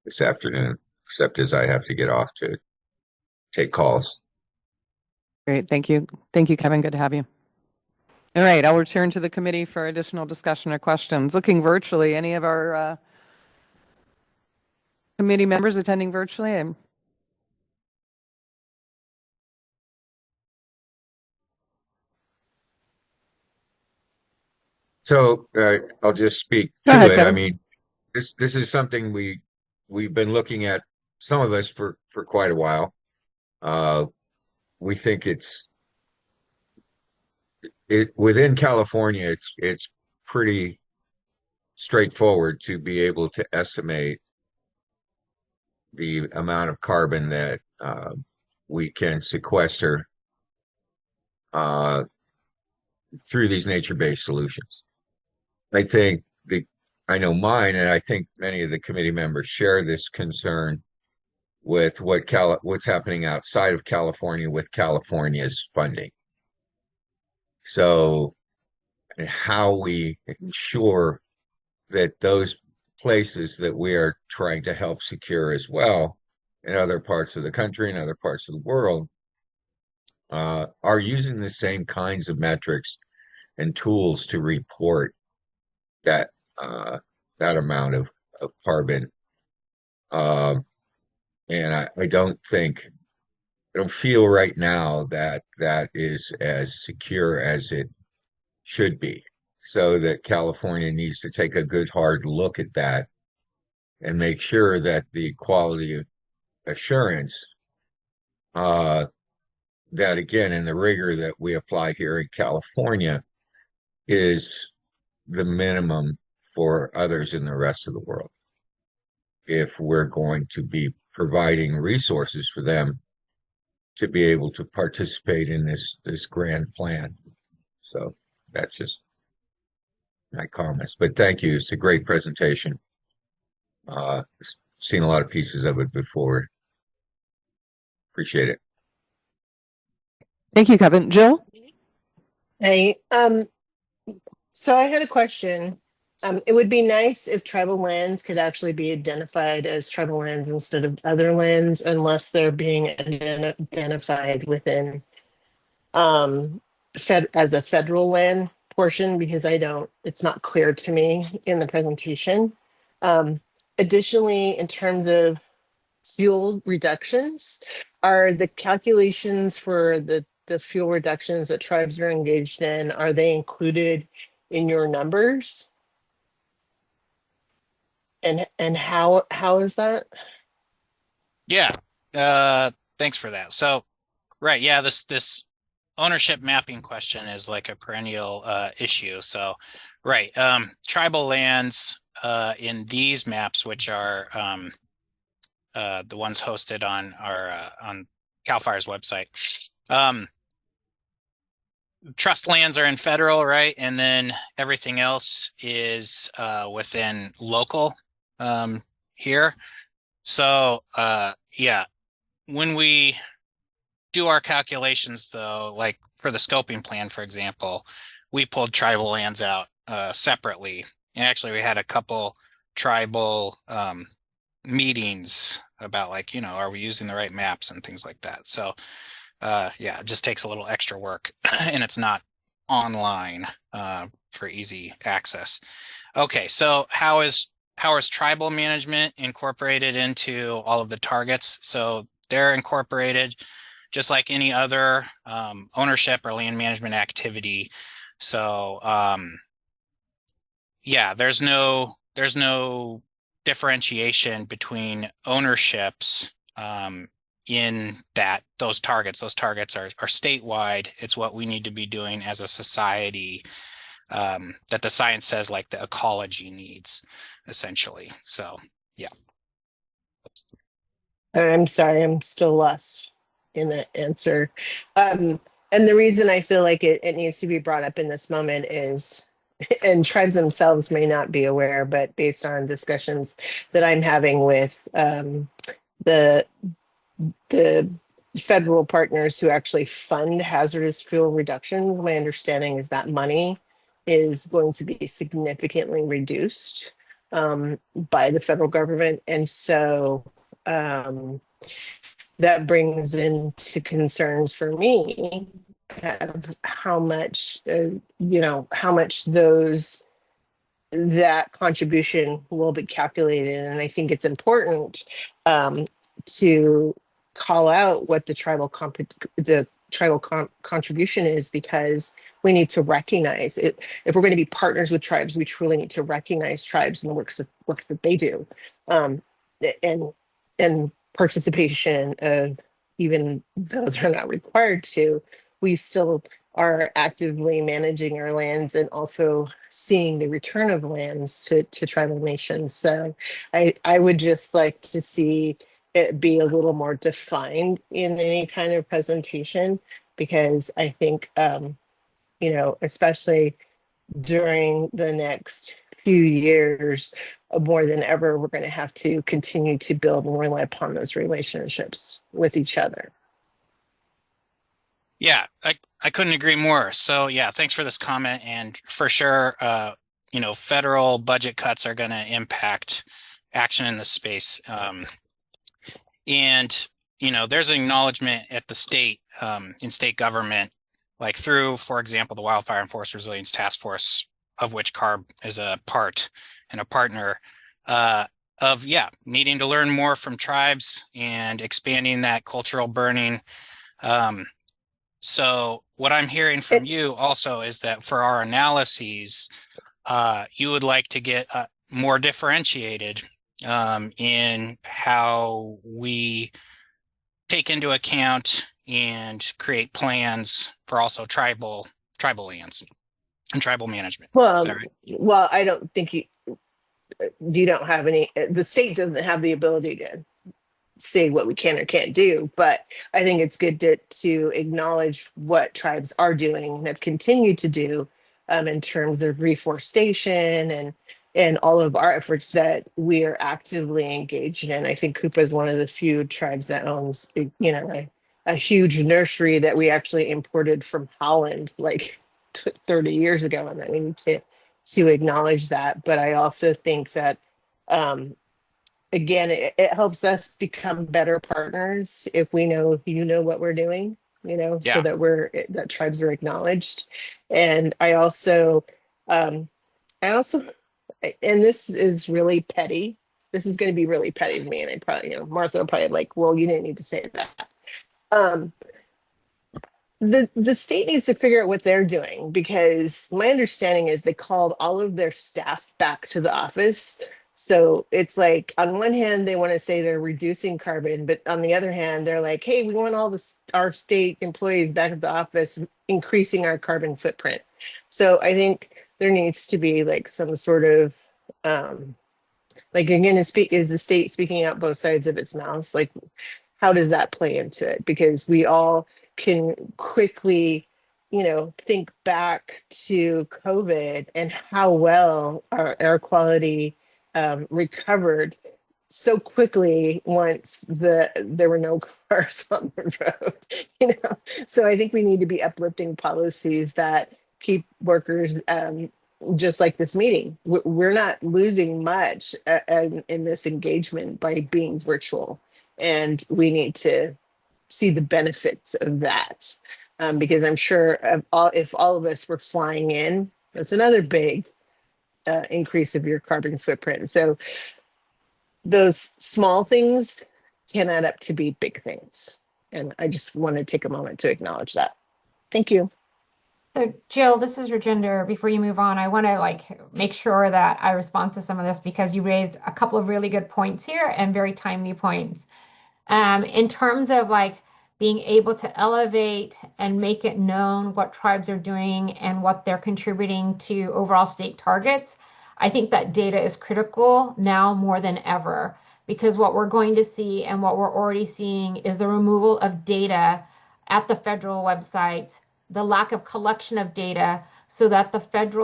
this afternoon, except as I have to get off to take calls. Great. Thank you. Thank you, Kevin. Good to have you. All right. I'll return to the committee for additional discussion or questions. Looking virtually, any of our committee members attending virtually? So I'll just speak Go to ahead, it. Kevin. I mean, this is something we've been looking at, some of us for quite a while. We think within California, it's pretty straightforward to be able to estimate the amount of carbon that we can sequester through these nature-based solutions. I know mine, and I think many of the committee members share this concern with what's happening outside of California with California's funding. So how we ensure that those places that we are trying to help secure as well in other parts of the country and other parts of the world are using the same kinds of metrics and tools to report that amount of carbon. And I don't feel right now that is as secure as it should be. So that California needs to take a good hard look at that and make sure that the quality assurance, that again, in the rigor that we apply here in California, is the minimum for others in the rest of the world. If we're going to be providing resources for them to be able to participate in this grand plan. So that's just my comments. But thank you. It's a great presentation. Seen a lot of pieces of it before. Appreciate it. Thank you, Kevin. Jill? Hey, so I had a question. It would be nice if tribal lands could actually be identified as tribal lands instead of other lands, unless they're being identified within as a federal land portion, because it's not clear to me in the presentation. Additionally, in terms of fuel reductions, are the calculations for the fuel reductions that tribes are engaged in, are they included in your numbers? And how is that? Yeah. Thanks for that. So, right, yeah, this ownership mapping question is like a perennial issue. So, right, tribal lands in these maps, which are the ones hosted on our on CAL FIRE's website. Trust lands are in federal, right? And then everything else is within local here. So yeah, when we do our calculations though, like for the scoping plan, for example, we pulled tribal lands out separately. And actually we had a couple tribal meetings about like, are we using the right maps and things like that. So yeah, it just takes a little extra work and it's not online for easy access. Okay, so how is tribal management incorporated into all of the targets? So they're incorporated just like any other ownership or land management activity. So yeah, there's no differentiation between ownerships in those targets. Those targets are statewide. It's what we need to be doing as a society that the science says like the ecology needs, essentially. So yeah. I'm sorry, I'm still lost in that answer. And the reason I feel like it needs to be brought up in this moment is, and tribes themselves may not be aware, but based on discussions that I'm having with the federal partners who actually fund hazardous fuel reductions, my understanding is that money is going to be significantly reduced by the federal government. And so that brings into concerns for me of how much, how much that contribution will be calculated. And I think it's important to call out what the contribution is, because we need to recognize it. If we're going to be partners with tribes, we truly need to recognize tribes and the work that they do, and participation of, even though they're not required to, we still are actively managing our lands and also seeing the return of lands to tribal nations. So I would just like to see it be a little more defined in any kind of presentation, because I think, especially during the next few years, more than ever, we're going to have to continue to build and rely upon those relationships with each other. Yeah, I couldn't agree more. So yeah, thanks for this comment. And for sure, federal budget cuts are going to impact action in this space. And there's an acknowledgement at the state, in state government, like through, for example, the Wildfire and Forest Resilience Task Force, of which CARB is a part and a partner, of needing to learn more from tribes and expanding that cultural burning. So what I'm hearing from you also is that for our analyses, you would like to get more differentiated in how we take into account and create plans for also tribal lands and tribal management. Is that right? Well, I don't think you don't have any, the state doesn't have the ability to say what we can or can't do, but I think it's good to acknowledge what tribes are doing, that continue to do, in terms of reforestation and all of our efforts that we are actively engaged in. I think Koopa is one of the few tribes that owns, a huge nursery that we actually imported from Holland like 30 years ago, and that we need to to acknowledge that. But I also think that, again, it helps us become better partners if we know what we're doing, so Yeah. that tribes are acknowledged. And um, I also, and this is really petty. This is going to be really petty to me, and I probably, Martha will probably like, well, you didn't need to say that. Um, the state needs to figure out what they're doing, because my understanding is they called all of their staff back to the office. So it's like, on one hand they want to say they're reducing carbon, but on the other hand they're like, hey, we want our state employees back at the office, increasing our carbon footprint. So I think there needs to be like some sort of, like, again, is the state speaking out both sides of its mouth? Like, how does that play into it? Because we all can quickly, think back to COVID and how well our air quality recovered so quickly once there were no cars on the road. So I think we need to be uplifting policies that keep workers, just like this meeting. We're not losing much in this engagement by being virtual, and we need to see the benefits of that. Because I'm sure if all of us were flying in, that's another big increase of your carbon footprint. So those small things can add up to be big things. And I just want to take a moment to acknowledge that. Thank you. So Jill, this is Rajinder. Before you move on, I want to make sure that I respond to some of this because you raised a couple of really good points here and very timely points. In terms of being able to elevate and make it known what tribes are doing and what they're contributing to overall state targets, I think that data is critical now more than ever, because what we're going to see and what we're already seeing is the removal of data at the federal websites, the lack of collection of data, so that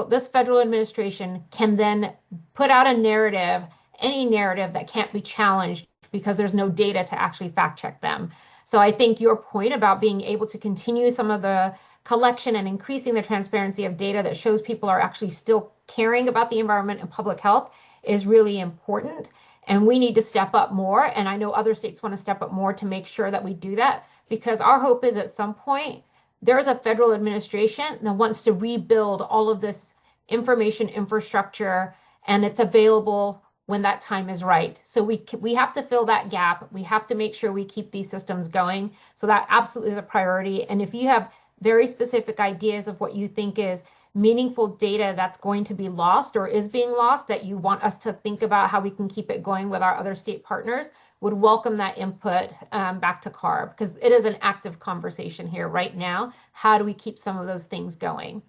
this federal administration can then put out a narrative, any narrative that can't be challenged because there's no data to actually fact check them. So I think your point about being able to continue some of the collection and increasing the transparency of data that shows people are actually still caring about the environment and public health is really important. And we need to step up more. And I know other states want to step up more to make sure that we do that, because our hope is at some point there's a federal administration that wants to rebuild all of this information infrastructure, and it's available when that time is right. So we have to fill that gap. We have to make sure we keep these systems going. So that absolutely is a priority. And if you have very specific ideas of what you think is meaningful data that's going to be lost or is being lost, that you want us to think about how we can keep it going with our other state partners, would welcome that input back to CARB, because it is an active conversation here right now. How do we keep some of those things going?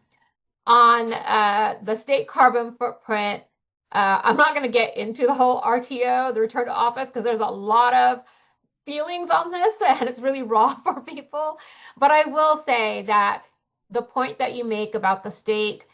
On the state carbon footprint, I'm not going to get into the whole RTO, the return to office, because there's a lot of feelings on this and it's really raw for people. But I will say that the point that you make about the state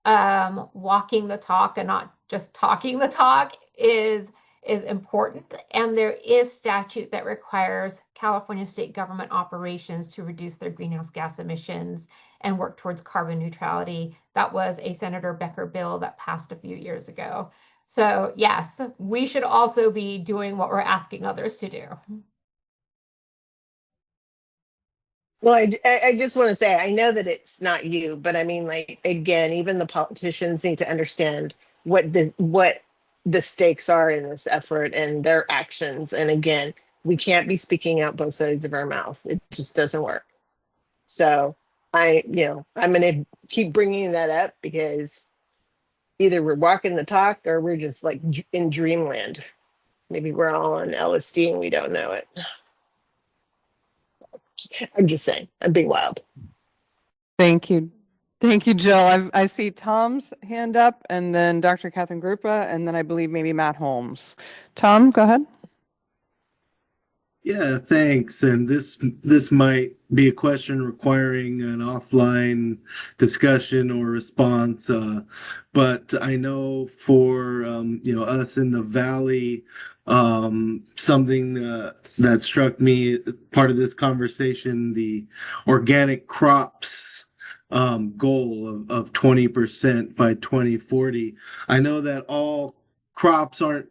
walking the talk and not just talking the talk is important. And there is statute that requires California state government operations to reduce their greenhouse gas emissions and work towards carbon neutrality. That was a Senator Becker bill that passed a few years ago. So yes, we should also be doing what we're asking others to do. Well, I just want to say, I know that it's not you, but I mean, again, even the politicians need to understand what the stakes are in this effort and their actions. And again, we can't be speaking out both sides of our mouth. It just doesn't work. So I'm going to keep bringing that up, because either we're walking the talk or we're just in dreamland. Maybe we're all on LSD and we don't know it. I'm just saying, I'm being wild. Thank you. Thank you, Jill. I see Tom's hand up, and then Dr. Catherine Grupa, and then I believe maybe Matt Holmes. Tom, go ahead. Yeah, thanks. And this might be a question requiring an offline discussion or response. But I know for us in the Valley, something that struck me part of this conversation, the organic crops goal of 20% by 2040. I know that all crops aren't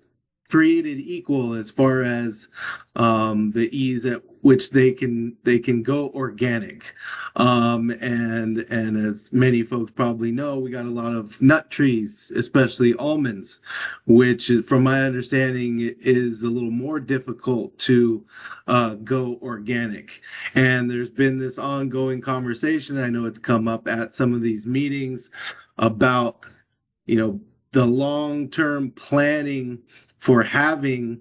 created equal as far as the ease at which they can go organic. And as many folks probably know, we got a lot of nut trees, especially almonds, which from my understanding is a little more difficult to go organic. And there's been this ongoing conversation. I know it's come up at some of these meetings about, the long-term planning for having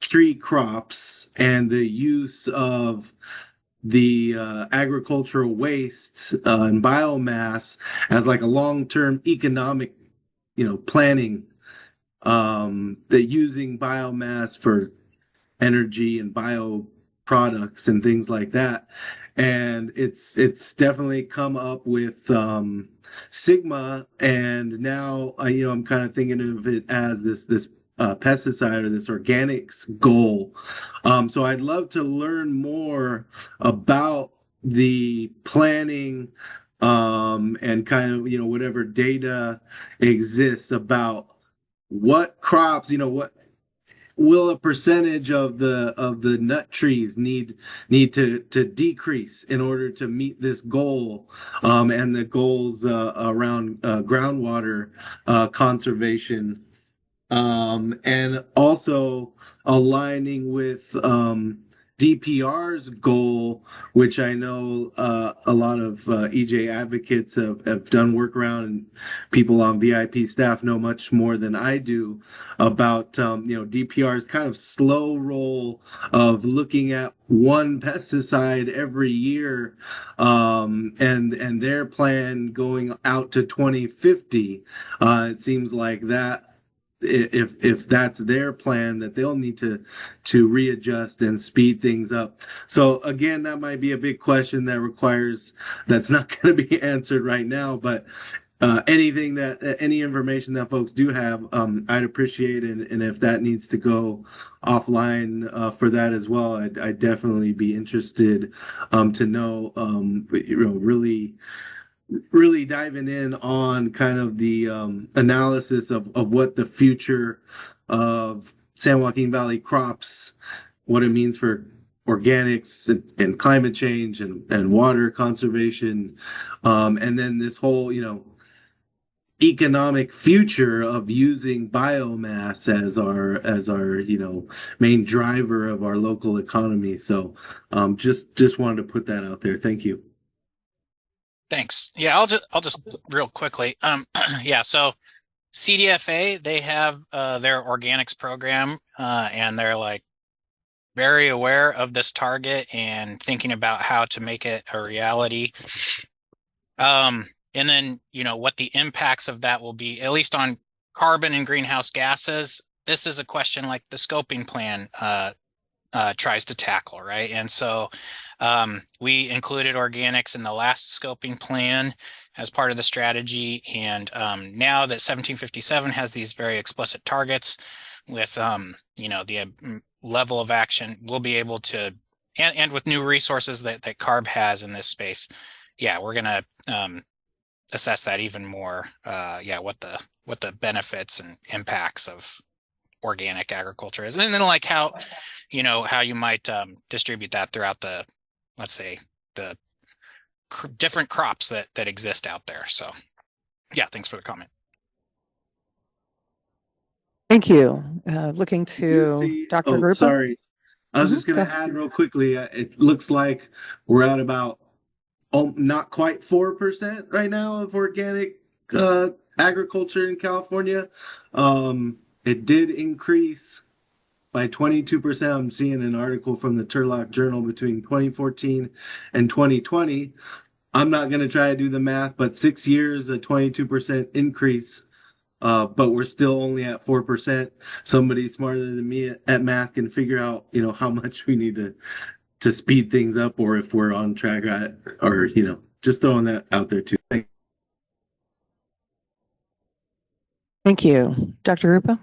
tree crops and the use of the agricultural waste and biomass as like a long-term economic, planning, that using biomass for energy and bio products and things like that. And it's definitely come up with Sigma, and now I'm kind of thinking of it as this pesticide or this organics goal. So I'd love to learn more about the planning and kind of whatever data exists about what crops, what will a percentage of the nut trees need to decrease in order to meet this goal, and the goals around groundwater conservation, and also aligning with DPR's goal, which I know a lot of EJ advocates have done work around, and people on VIP staff know much more than I do about DPR's kind of slow roll of looking at one pesticide every year, and their plan going out to 2050. It seems like that if that's their plan, that they'll need to readjust and speed things up. So again, that might be a big question that's not going to be answered right now, but any information that folks do have, I'd appreciate it. And if that needs to go offline for that as well, I'd definitely be interested to know, really diving in on kind of the analysis of what the future of San Joaquin Valley crops, what it means for organics and climate change and water conservation, and then this whole economic future of using biomass as our main driver of our local economy. So just wanted to put that out there. Thank you. Thanks. Yeah, I'll just real quickly. Yeah, so CDFA, they have their organics program, and they're like very aware of this target and thinking about how to make it a reality. And then, what the impacts of that will be, at least on carbon and greenhouse gases. This is a question like the scoping plan tries to tackle, right? And so we included organics in the last scoping plan as part of the strategy. And now that 1757 has these very explicit targets with, the level of action, we'll be able to, and with new resources that CARB has in this space, we're going to assess that even more. What the benefits and impacts of organic agriculture is, and then like how you might distribute that throughout the, let's say, the different crops that exist out there. So thanks for the comment. Thank you. Looking to Dr. Grupa. Sorry, I was just going to add real quickly. It looks like we're at about not quite 4% right now of organic agriculture in California. It did increase by 22%. I'm seeing an article from the Turlock Journal between 2014 and 2020. I'm not going to try to do the math, but 6 years, a 22% increase. But we're still only at 4%. Somebody smarter than me at math can figure out, how much we need to speed things up, or if we're on track or just throwing that out there too. Thank you. Dr. Grupa?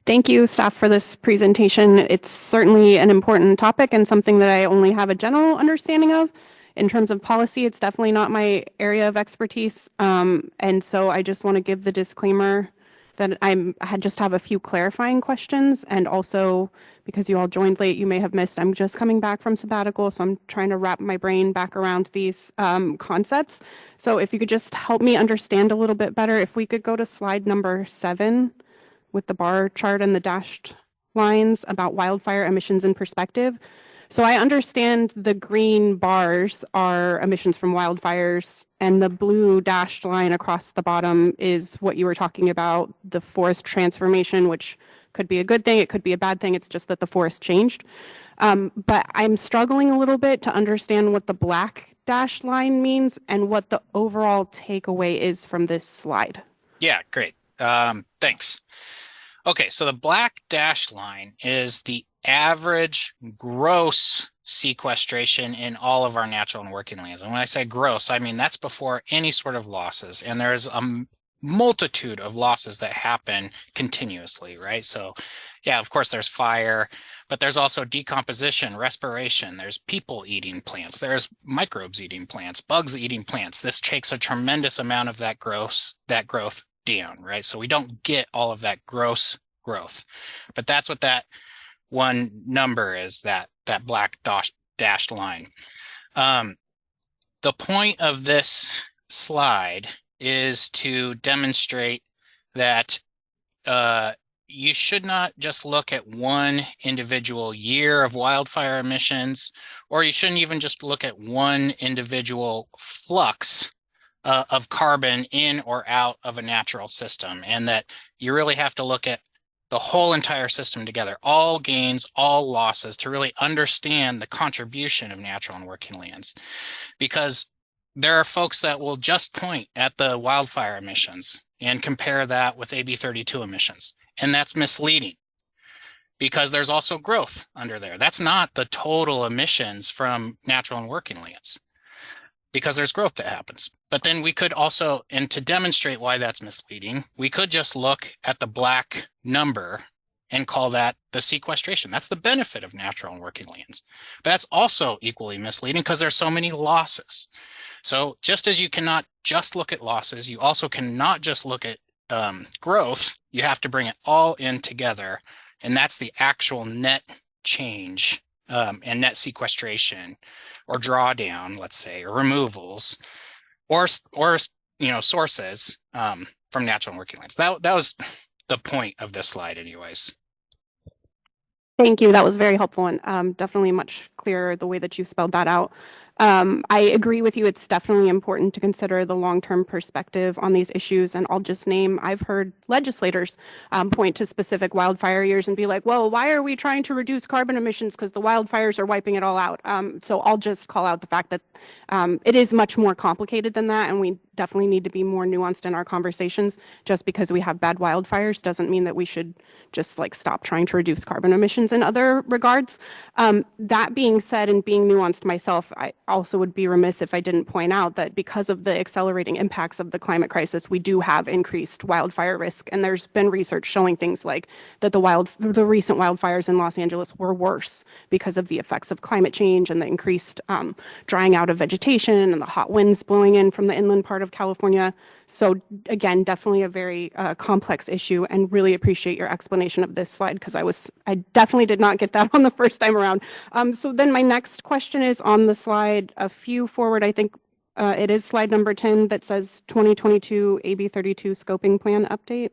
Thank you, staff, for this presentation. It's certainly an important topic and something that I only have a general understanding of. In terms of policy, it's definitely not my area of expertise. And so I just want to give the disclaimer that I just have a few clarifying questions. And also, because you all joined late, you may have missed, I'm just coming back from sabbatical. So I'm trying to wrap my brain back around these concepts. So if you could just help me understand a little bit better, if we could go to slide number 7 with the bar chart and the dashed lines about wildfire emissions in perspective. So I understand the green bars are emissions from wildfires, and the blue dashed line across the bottom is what you were talking about, the forest transformation, which could be a good thing, it could be a bad thing, it's just that the forest changed. But I'm struggling a little bit to understand what the black dashed line means and what the overall takeaway is from this slide. Yeah, great. Thanks. Okay, so the black dashed line is the average gross sequestration in all of our natural and working lands. And when I say gross, I mean that's before any sort of losses. And there's a multitude of losses that happen continuously, right? So yeah, of course there's fire, but there's also decomposition, respiration, there's people eating plants, there's microbes eating plants, bugs eating plants. This takes a tremendous amount of that growth down, right? So we don't get all of that gross growth, but that's what that one number is, that black dashed line. The point of this slide is to demonstrate that you should not just look at one individual year of wildfire emissions, or you shouldn't even just look at one individual flux of carbon in or out of a natural system, and that you really have to look at the whole entire system together, all gains, all losses, to really understand the contribution of natural and working lands. Because there are folks that will just point at the wildfire emissions and compare that with AB 32 emissions, and that's misleading, because there's also growth under there. That's not the total emissions from natural and working lands, because there's growth that happens. But then we could also, and to demonstrate why that's misleading, we could just look at the black number and call that the sequestration. That's the benefit of natural and working lands. But that's also equally misleading because there's so many losses. So just as you cannot just look at losses, you also cannot just look at growth. You have to bring it all in together. And that's the actual net change and net sequestration or drawdown, let's say, or removals, or sources from natural and working lands. That was the point of this slide anyways. Thank you. That was very helpful and definitely much clearer the way that you spelled that out. I agree with you. It's definitely important to consider the long-term perspective on these issues. And I'll just name, I've heard legislators point to specific wildfire years and be like, well, why are we trying to reduce carbon emissions? Because the wildfires are wiping it all out. So I'll just call out the fact that it is much more complicated than that. And we definitely need to be more nuanced in our conversations. Just because we have bad wildfires doesn't mean that we should just like stop trying to reduce carbon emissions in other regards. That being said, and being nuanced myself, I also would be remiss if I didn't point out that because of the accelerating impacts of the climate crisis, we do have increased wildfire risk. And there's been research showing things like that the recent wildfires in Los Angeles were worse because of the effects of climate change and the increased drying out of vegetation and the hot winds blowing in from the inland part of California. So again, definitely a very complex issue, and really appreciate your explanation of this slide, because I definitely did not get that on the first time around. So then my next question is on the slide a few forward. I think it is slide number 10 that says 2022 AB 32 scoping plan update.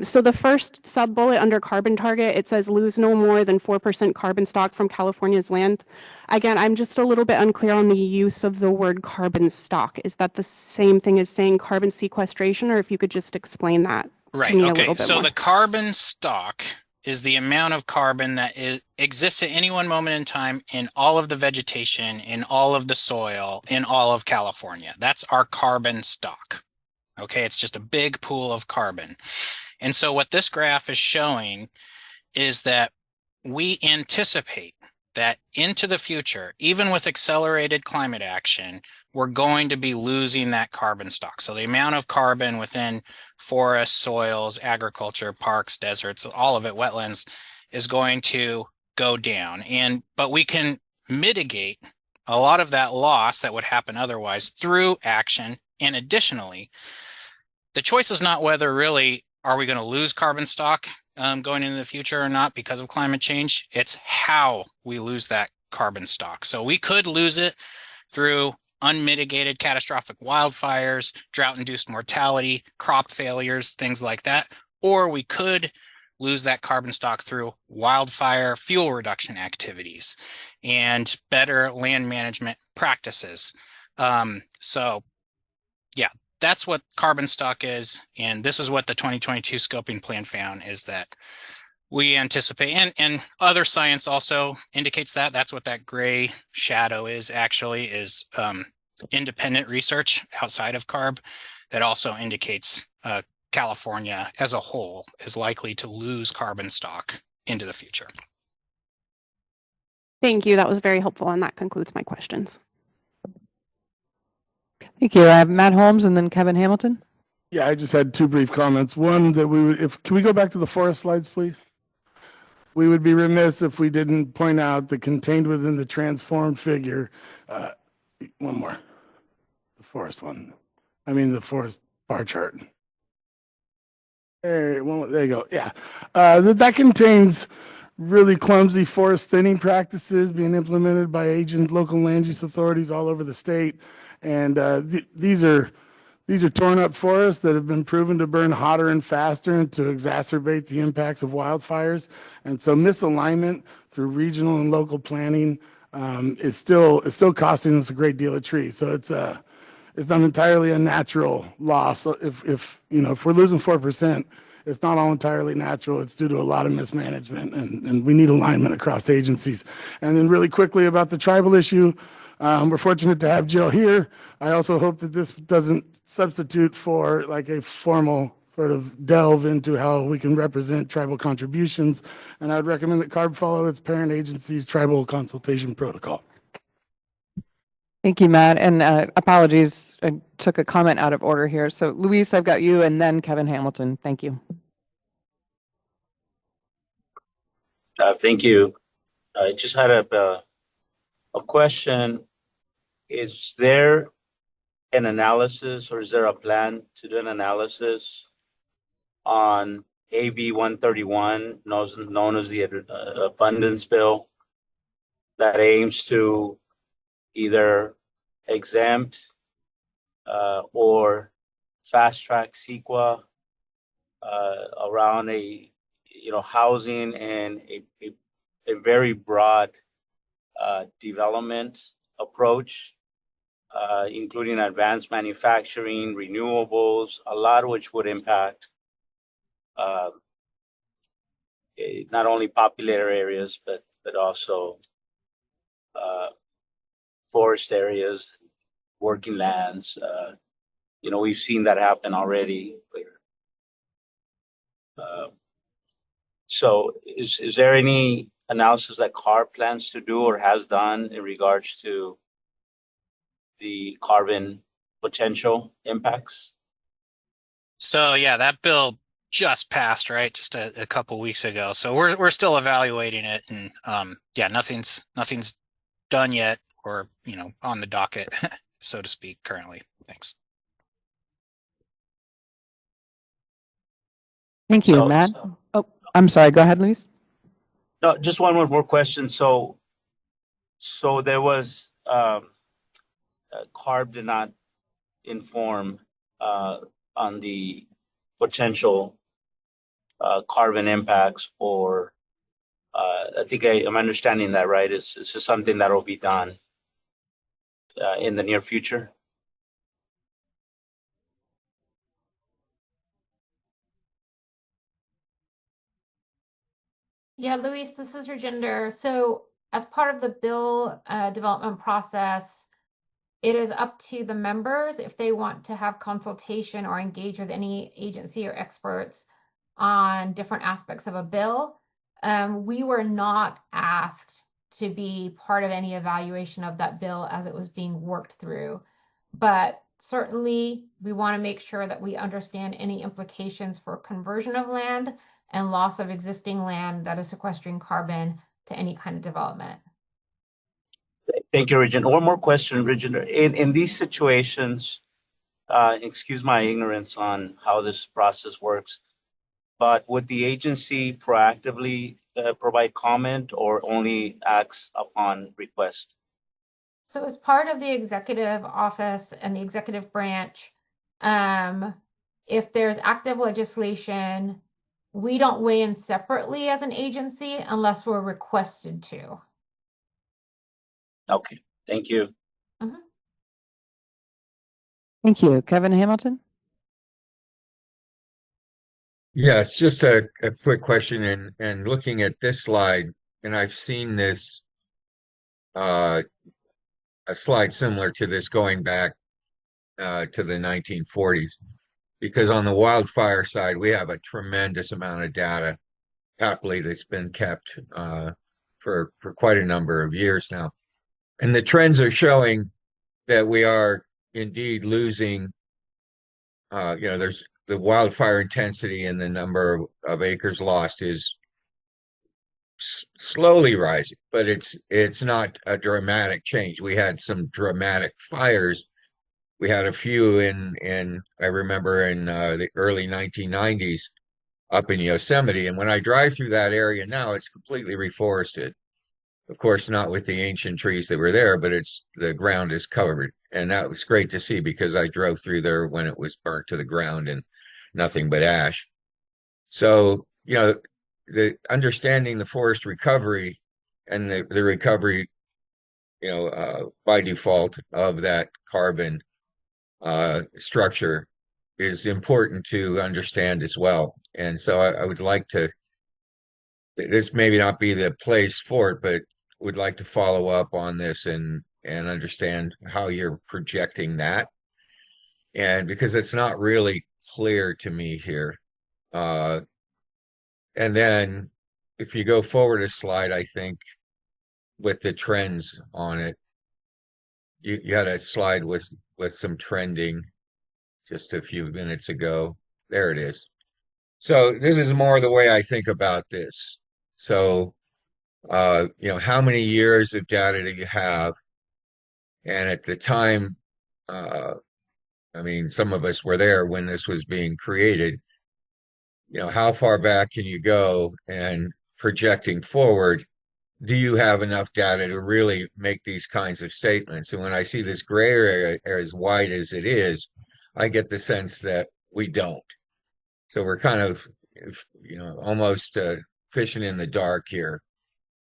So the first sub-bullet under carbon target, it says lose no more than 4% carbon stock from California's land. Again, I'm just a little bit unclear on the use of the word carbon stock. Is that the same thing as saying carbon sequestration, or if you could just explain that to me a little bit So more? the carbon stock is the amount of carbon that exists at any one moment in time in all of the vegetation, in all of the soil, in all of California. That's our carbon stock. Okay, it's just a big pool of carbon. And so what this graph is showing is that we anticipate that into the future, even with accelerated climate action, we're going to be losing that carbon stock. So the amount of carbon within forests, soils, agriculture, parks, deserts, all of it, wetlands, is going to go down. But we can mitigate a lot of that loss that would happen otherwise through action. And additionally, the choice is not whether really are we going to lose carbon stock going into the future or not because of climate change. It's how we lose that carbon stock. So we could lose it through unmitigated catastrophic wildfires, drought-induced mortality, crop failures, things like that. Or we could lose that carbon stock through wildfire fuel reduction activities and better land management practices. So yeah, that's what carbon stock is. And this is what the 2022 scoping plan found, is that we anticipate, and other science also indicates that. That's what that gray shadow is actually, is independent research outside of CARB that also indicates California as a whole is likely to lose carbon stock into the future. Thank you. That was very helpful, and that concludes my questions. Thank you. I have Matt Holmes and then Kevin Hamilton. Yeah, I just had two brief comments. One, that can we go back to the forest slides, please? We would be remiss if we didn't point out that contained within the transformed figure, one more, the forest one. I mean, the forest bar chart. There you go. Yeah, that contains really clumsy forest thinning practices being implemented by local land use authorities all over the state, and these are torn up forests that have been proven to burn hotter and faster and to exacerbate the impacts of wildfires. And so misalignment through regional and local planning is still costing us a great deal of trees. So it's not entirely a natural loss. If we're losing 4%, it's not all entirely natural. It's due to a lot of mismanagement, and we need alignment across agencies. And then really quickly about the tribal issue, we're fortunate to have Jill here. I also hope that this doesn't substitute for like a formal sort of delve into how we can represent tribal contributions. And I would recommend that CARB follow its parent agency's tribal consultation protocol. Thank you, Matt. And apologies, I took a comment out of order here. So Luis, I've got you and then Kevin Hamilton. Thank you. Thank you. I just had a question. Is there an analysis, or is there a plan to do an analysis on AB 131, known as the abundance bill, that aims to either exempt or fast track CEQA around housing and a very broad development approach, including advanced manufacturing, renewables, a lot of which would impact not only populated areas, but also forest areas, working lands. We've seen that happen already. So is there any analysis that CARB plans to do or has done in regards to the carbon potential impacts? So yeah, that bill just passed, right? Just a couple weeks ago. So we're still evaluating it, and yeah, nothing's done yet, or on the docket, so to speak, currently. Thanks. Thank you, Matt. Oh, I'm sorry. Go ahead, Luis. No, just one more question. So there was CARB did not inform on the potential carbon impacts, or I think I'm understanding that right. It's just something that will be done in the near future. Yeah, Luis, this is Rajinder. So as part of the bill development process, it is up to the members if they want to have consultation or engage with any agency or experts on different aspects of a bill. We were not asked to be part of any evaluation of that bill as it was being worked through. but certainly we want to make sure that we understand any implications for conversion of land and loss of existing land that is sequestering carbon to any kind of development. Thank you, Regina. One more question, Regina. In these situations, excuse my ignorance on how this process works, but would the agency proactively provide comment or only acts upon request? So as part of the executive office and the executive branch, if there's active legislation, we don't weigh in separately as an agency unless we're requested to. Okay, thank you. Mhm. Thank you. Kevin Hamilton? Yes, just a quick question and looking at this slide, and I've seen this a slide similar to this going back to the 1940s, because on the wildfire side, we have a tremendous amount of data, happily, that's been kept for quite a number of years now. And the trends are showing that we are indeed losing, there's the wildfire intensity and the number of acres lost is slowly rising, but it's not a dramatic change. We had some dramatic fires. We had a few in I remember in the early 1990s up in Yosemite, and when I drive through that area now, it's completely reforested. Of course, not with the ancient trees that were there, but the ground is covered, and that was great to see because I drove through there when it was burnt to the ground and nothing but ash. So, the understanding the forest recovery and the recovery, by default of that carbon structure is important to understand as well. And so I would like to, this maybe not be the place for it, but would like to follow up on this and understand how you're projecting that. And because it's not really clear to me here. And then if you go forward a slide, I think with the trends on it, you had a slide with some trending just a few minutes ago. There it is. So this is more the way I think about this. So, how many years of data do you have? And at the time, uh, I mean, some of us were there when this was being created. How far back can you go? And projecting forward, do you have enough data to really make these kinds of statements? And when I see this gray area as wide as it is, I get the sense that we don't. So we're kind of, almost fishing in the dark here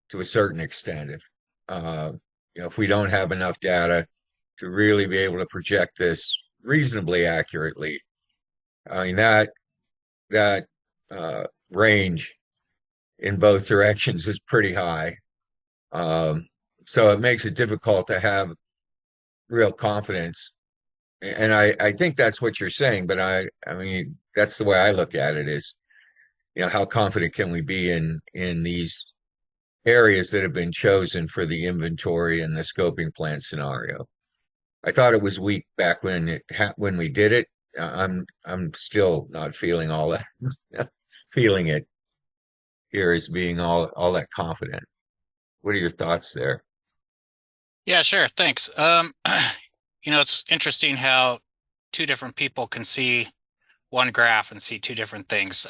to a certain extent. If we don't have enough data to really be able to project this reasonably accurately, I mean that range in both directions is pretty high. So it makes it difficult to have real confidence. And I think that's what you're saying, but I mean, that's the way I look at it is, how confident can we be in these areas that have been chosen for the inventory and the scoping plan scenario? I thought it was weak back when we did it. I'm still not feeling all that feeling it here as being all that confident. What are your thoughts there? Yeah, sure. Thanks. It's interesting how two different people can see one graph and see two different things.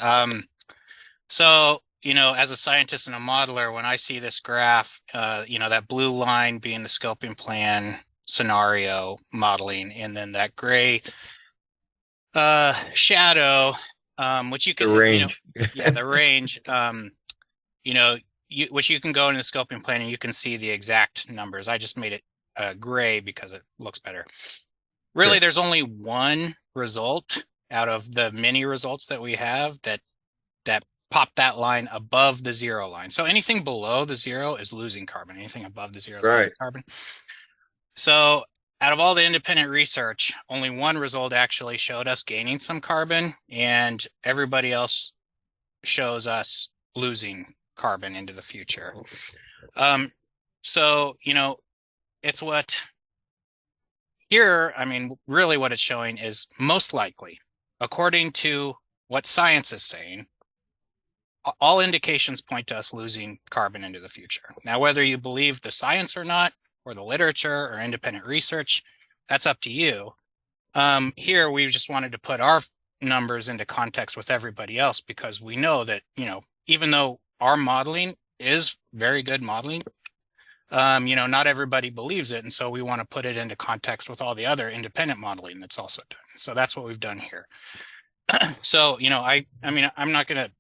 So, as a scientist and a modeler, when I see this graph, that blue line being the scoping plan scenario modeling, and then that gray shadow, which you can, The range. The range, which you can go in the scoping plan and you can see the exact numbers. I just made it gray because it looks better. Really, Sure. there's only one result out of the many results that we have that pop that line above the zero line. So anything below the zero is losing carbon. Anything above the zero is Right. gaining carbon. So out of all the independent research, only one result actually showed us gaining some carbon, and everybody else shows us losing carbon into the future. So, it's what here, I mean, really what it's showing is most likely, according to what science is saying, all indications point to us losing carbon into the future. Now, whether you believe the science or not, or the literature or independent research, that's up to you. Here, we just wanted to put our numbers into context with everybody else, because we know that, even though our modeling is very good modeling, not everybody believes it. And so we want to put it into context with all the other independent modeling that's also done. So that's what we've done here. So, I mean, I'm not going to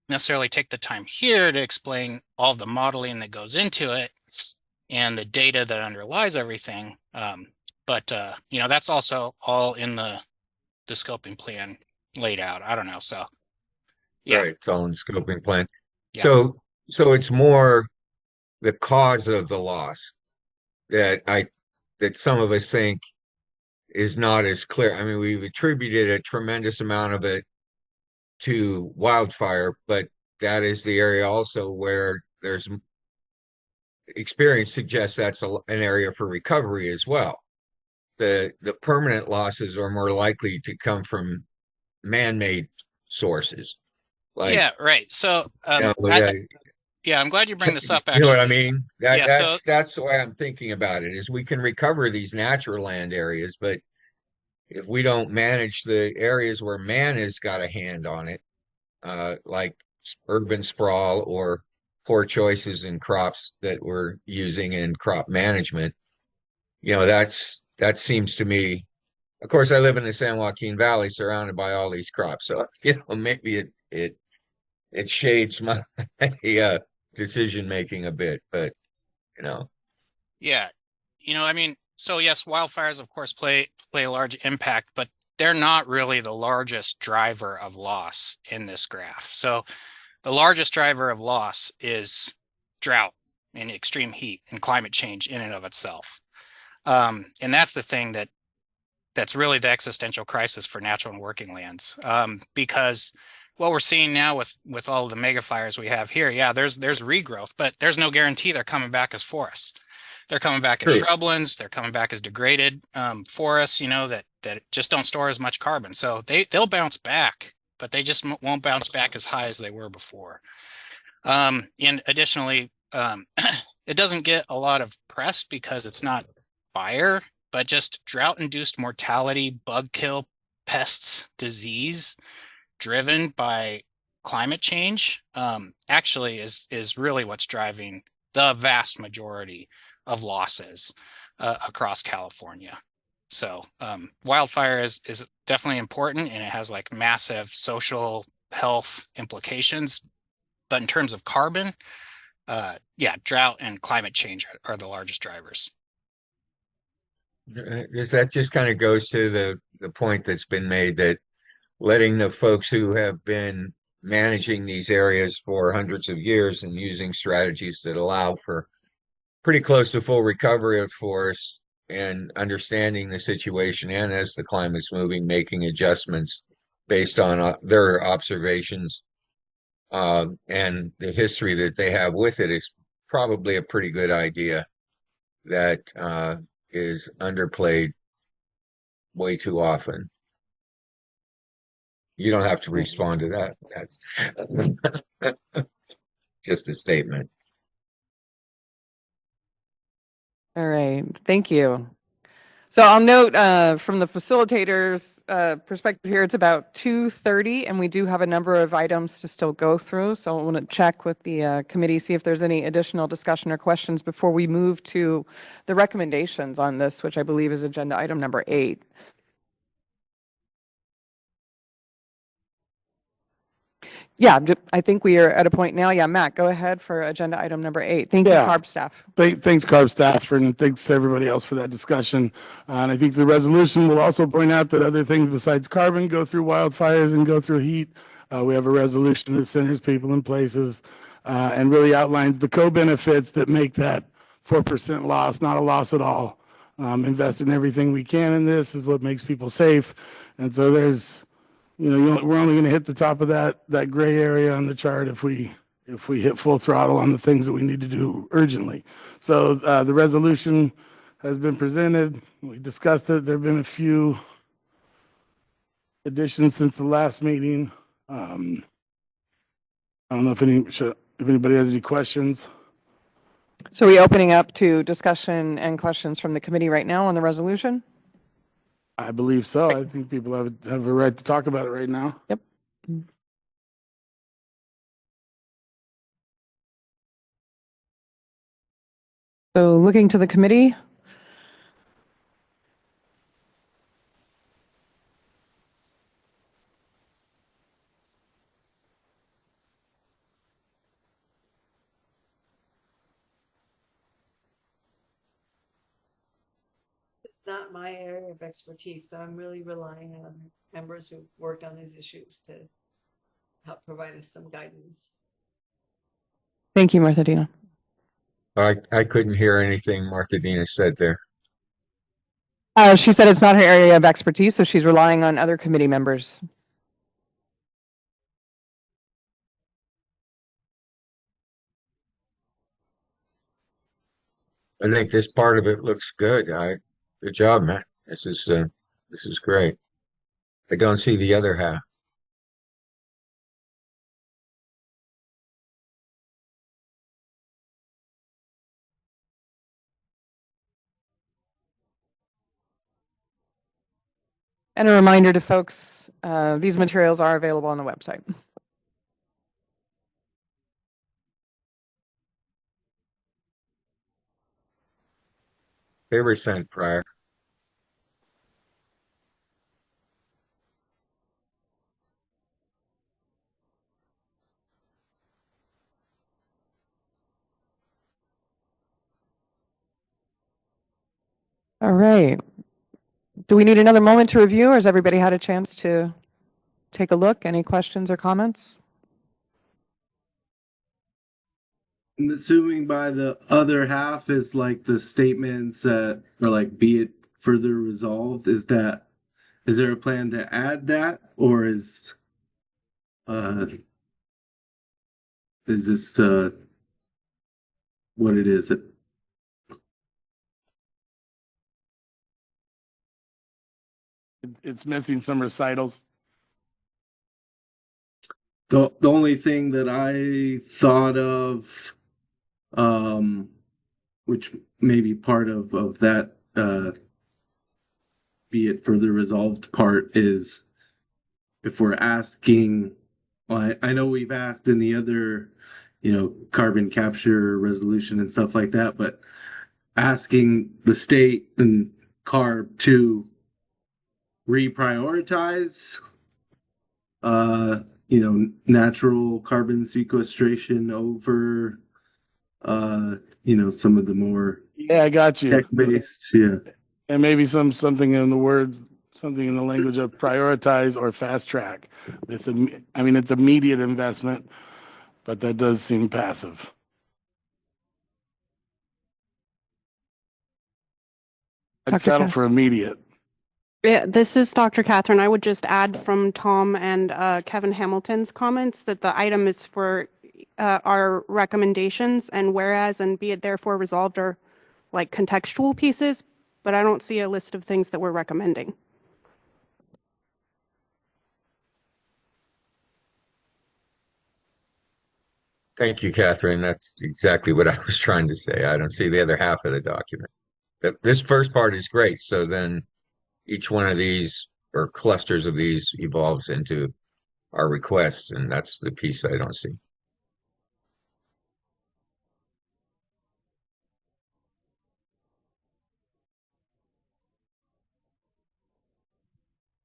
necessarily take the time here to explain all the modeling that goes into it and the data that underlies everything. But that's also all in the scoping plan laid out. I don't know. So, yeah. Right, it's all in the scoping plan. Yeah. So it's more the cause of the loss that some of us think is not as clear. I mean, we've attributed a tremendous amount of it to wildfire, but that is the area also where there's experience suggests that's an area for recovery as well. The permanent losses are more likely to come from man-made sources. Like, yeah, right. So, I'm glad you bring this up, actually. You know what I mean? Yeah, that's the way I'm thinking about it, is we can recover these natural land areas, but if we don't manage the areas where man has got a hand on it, like urban sprawl or poor choices in crops that we're using in crop management, that seems to me. Of course, I live in the San Joaquin Valley, surrounded by all these crops, so maybe it shades my decision making a bit, but yeah, I mean, so yes, wildfires, of course, play a large impact, but they're not really the largest driver of loss in this graph. So the largest driver of loss is drought and extreme heat and climate change in and of itself. And that's the thing that's really the existential crisis for natural and working lands. Because what we're seeing now with all of the mega fires we have here, yeah, there's regrowth, but there's no guarantee they're coming back as forests. They're coming back as shrublands. They're coming back as degraded forests, that just don't store as much carbon. So they'll bounce back, but they just won't bounce back as high as they were before. And additionally, it doesn't get a lot of press because it's not fire, but just drought-induced mortality, bug kill, pests, disease driven by climate change actually is really what's driving the vast majority of losses across California. So wildfire is definitely important, and it has like massive social health implications. But in terms of carbon, drought and climate change are the largest drivers. That just kind of goes to the point that's been made, that letting the folks who have been managing these areas for hundreds of years and using strategies that allow for pretty close to full recovery of forests, and understanding the situation, and as the climate's moving, making adjustments based on their observations and the history that they have with it, is probably a pretty good idea that is underplayed way too often. You don't have to respond to that. That's just a statement. All right. Thank you. So I'll note from the facilitator's perspective here, it's about 2:30, and we do have a number of items to still go through. So I want to check with the committee, see if there's any additional discussion or questions before we move to the recommendations on this, which I believe is agenda item number 8. Yeah, I think we are at a point now. Yeah, Matt, go ahead for agenda item number 8. Thank you, CARB staff. Thanks, CARB staff, and thanks to everybody else for that discussion. And I think the resolution will also point out that other things besides carbon go through wildfires and go through heat. We have a resolution that centers people and places and really outlines the co-benefits that make that 4% loss not a loss at all. Invest in everything we can in this is what makes people safe. And so there's, we're only going to hit the top of that gray area on the chart if we hit full throttle on the things that we need to do urgently. So the resolution has been presented. We discussed it. There have been a few additions since the last meeting. I don't know if anybody has any questions. So are we opening up to discussion and questions from the committee right now on the resolution? I believe so. I think people have a right to talk about it right now. Yep. So looking to the committee. Not my area of expertise, so I'm really relying on members who've worked on these issues to help provide us some guidance. Thank you, Martha Dina. I couldn't hear anything Martha Dina said there. She said it's not her area of expertise, so she's relying on other committee members. I think this part of it looks good. Good job, Matt. This is great. I don't see the other half. And a reminder to folks, these materials are available on the website. They were sent prior. All right. Do we need another moment to review, or has everybody had a chance to take a look? Any questions or comments? I'm assuming by the other half is like the statements that are like, be it further resolved. Is there a plan to add that, or is this what it is? It's missing some recitals. The only thing that I thought of, which may be part of that, be it further resolved part, is if we're asking, well, I know we've asked in the other, carbon capture resolution and stuff like that, but asking the state and CARB to reprioritize, natural carbon sequestration over, some of the more I got you. tech-based, yeah. And maybe something in the language of prioritize or fast track. It's immediate investment, but that does seem passive. I'd settle for immediate. Yeah, this is Dr. Catherine. I would just add from Tom and Kevin Hamilton's comments that the item is for our recommendations, and whereas and be it therefore resolved are like contextual pieces, but I don't see a list of things that we're recommending. Thank you, Catherine. That's exactly what I was trying to say. I don't see the other half of the document. This first part is great. So then each one of these or clusters of these evolves into our request, and that's the piece I don't see.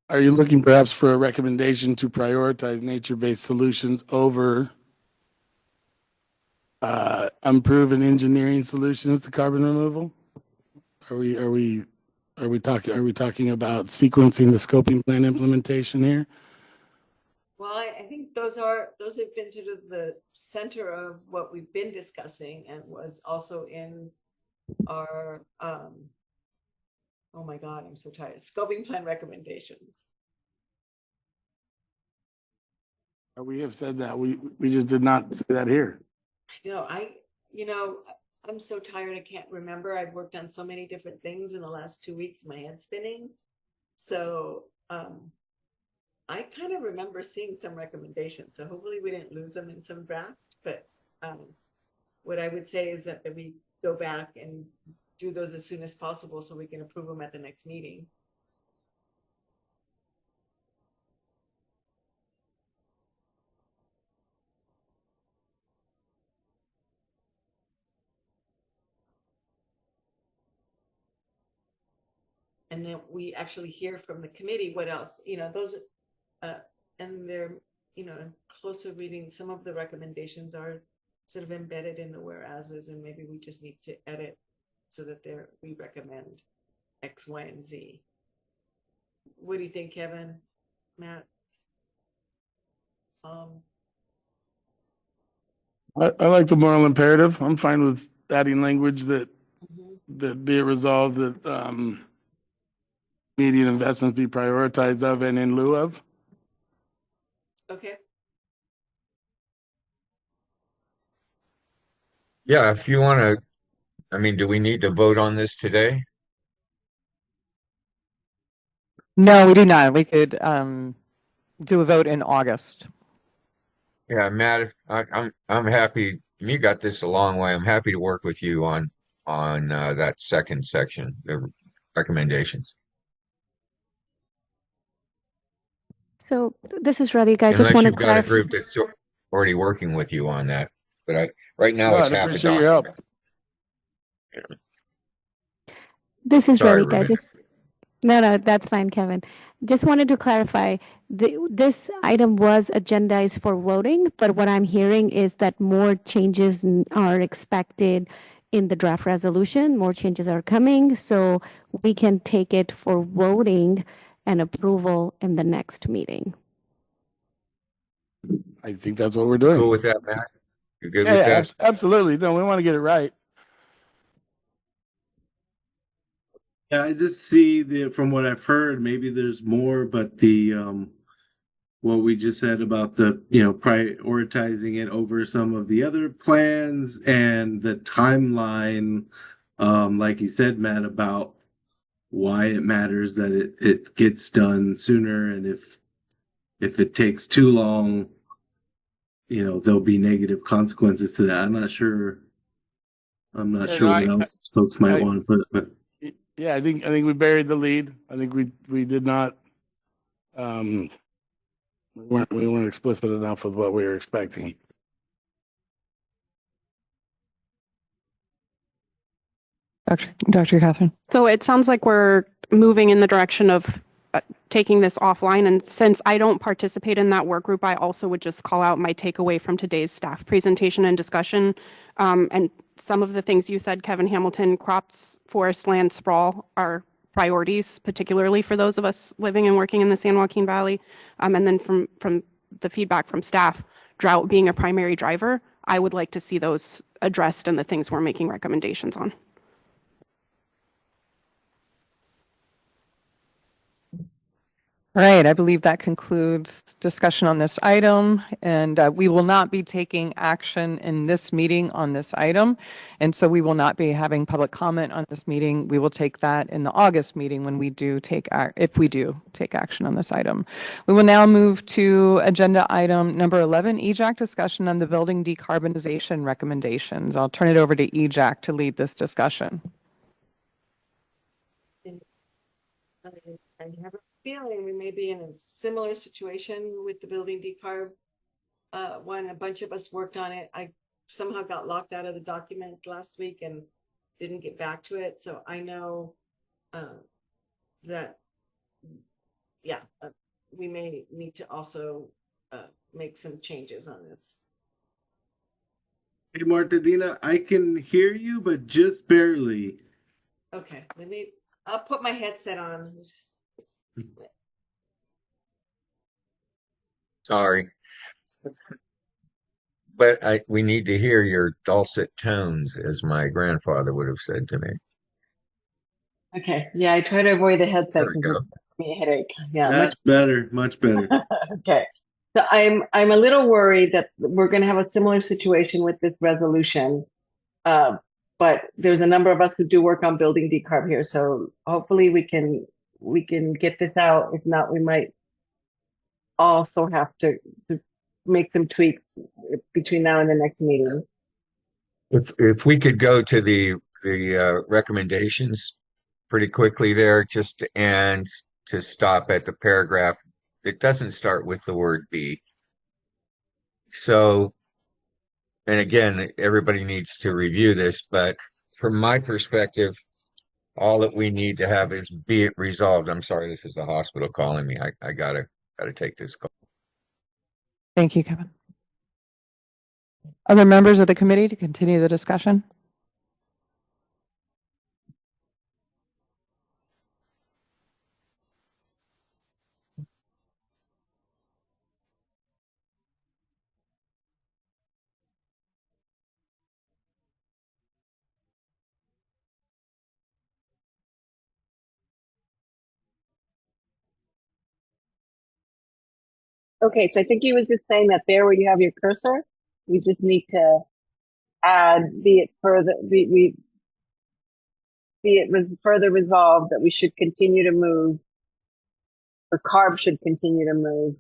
Are you looking perhaps for a recommendation to prioritize nature-based solutions over unproven engineering solutions to carbon removal? Are we talking about sequencing the scoping plan implementation here? Well, I think those have been sort of the center of what we've been discussing, and was also in our oh my God, I'm so tired. Scoping plan recommendations. We have said that. We just did not say that here. I I'm so tired I can't remember. I've worked on so many different things in the last 2 weeks, my head's spinning. So I kind of remember seeing some recommendations. So hopefully we didn't lose them in some draft. But what I would say is that we go back and do those as soon as possible so we can approve them at the next meeting. And then we actually hear from the committee what else, those, and they're, closer reading, some of the recommendations are sort of embedded in the whereases, and maybe we just need to edit so that we recommend X, Y, and Z. What do you think, Kevin, Matt? I like the moral imperative. I'm fine with adding language that be it resolved that immediate investments be prioritized of and in lieu of. Okay. Yeah, if you want to, I mean, do we need to vote on this today? No, we do not. We could do a vote in August. Yeah, Matt, if I'm happy. You got this a long way. I'm happy to work with you on that second section, the recommendations. So this is Radhika. I just Unless want to you've got a clarify. group that's already working with you on that. But right now No, it's I'd half a appreciate your help. document. This is Sorry, Radhika. Rebecca. No, that's fine, Kevin. Just wanted to clarify, this item was agendized for voting, but what I'm hearing is that more changes are expected in the draft resolution. More changes are coming, so we can take it for voting and approval in the next meeting. I think that's what we're doing. Cool with that, Matt? You good with that? Absolutely. No, we want to get it right. Yeah, I just see from what I've heard, maybe there's more, but what we just said about the prioritizing it over some of the other plans and the timeline, like you said, Matt, about why it matters that it gets done sooner, and if it takes too long, there'll be negative consequences to that. I'm not sure what else folks might want to put, but yeah, I think we buried the lead. I think we did not we weren't explicit enough with what we were expecting. Dr. Catherine. So it sounds like we're moving in the direction of taking this offline. And since I don't participate in that work group, I also would just call out my takeaway from today's staff presentation and discussion. And some of the things you said, Kevin Hamilton, crops, forest, land, sprawl are priorities, particularly for those of us living and working in the San Joaquin Valley. And then from the feedback from staff, drought being a primary driver, I would like to see those addressed and the things we're making recommendations on. All right, I believe that concludes discussion on this item, and we will not be taking action in this meeting on this item, and so we will not be having public comment on this meeting. We will take that in the August meeting when we do if we do take action on this item. We will now move to agenda item number 11, EJAC discussion on the building decarbonization recommendations. I'll turn it over to EJAC to lead this discussion. I have a feeling we may be in a similar situation with the building decarb. When a bunch of us worked on it, I somehow got locked out of the document last week and didn't get back to it. So I know that, we may need to also make some changes on this. Hey, Martadina, I can hear you, but just barely. Okay, I'll put my headset on. Sorry. But we need to hear your dulcet tones, as my grandfather would have said to me. Okay. Yeah, I try to avoid the headset There we because go. it gives me a headache. Yeah, That's better, much better. Okay. So I'm a little worried that we're going to have a similar situation with this resolution. but there's a number of us who do work on building decarb here. So hopefully we can get this out. If not, we might also have to make some tweaks between now and the next meeting. If we could go to the recommendations pretty quickly there, just and to stop at the paragraph that doesn't start with the word be. So, and again, everybody needs to review this, but from my perspective, all that we need to have is be it resolved. I'm sorry, this is the hospital calling me. I gotta take this call. Thank you, Kevin. Other members of the committee to continue the discussion? Okay, so I think he was just saying that there where you have your cursor, we just need to add be it further further resolved that we should continue to move, or CARB should continue to move.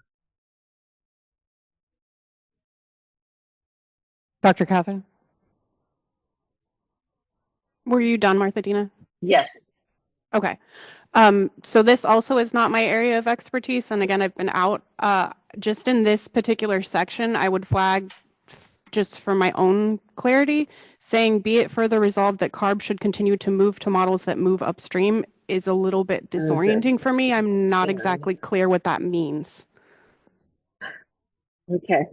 Dr. Catherine? Were you done, Martha Dina? Yes. Okay. So this also is not my area of expertise. And again, I've been out. Just in this particular section, I would flag, just for my own clarity, saying be it further resolved that CARB should continue to move to models that move upstream is a little bit disorienting for me. I'm not exactly clear what that means. Okay.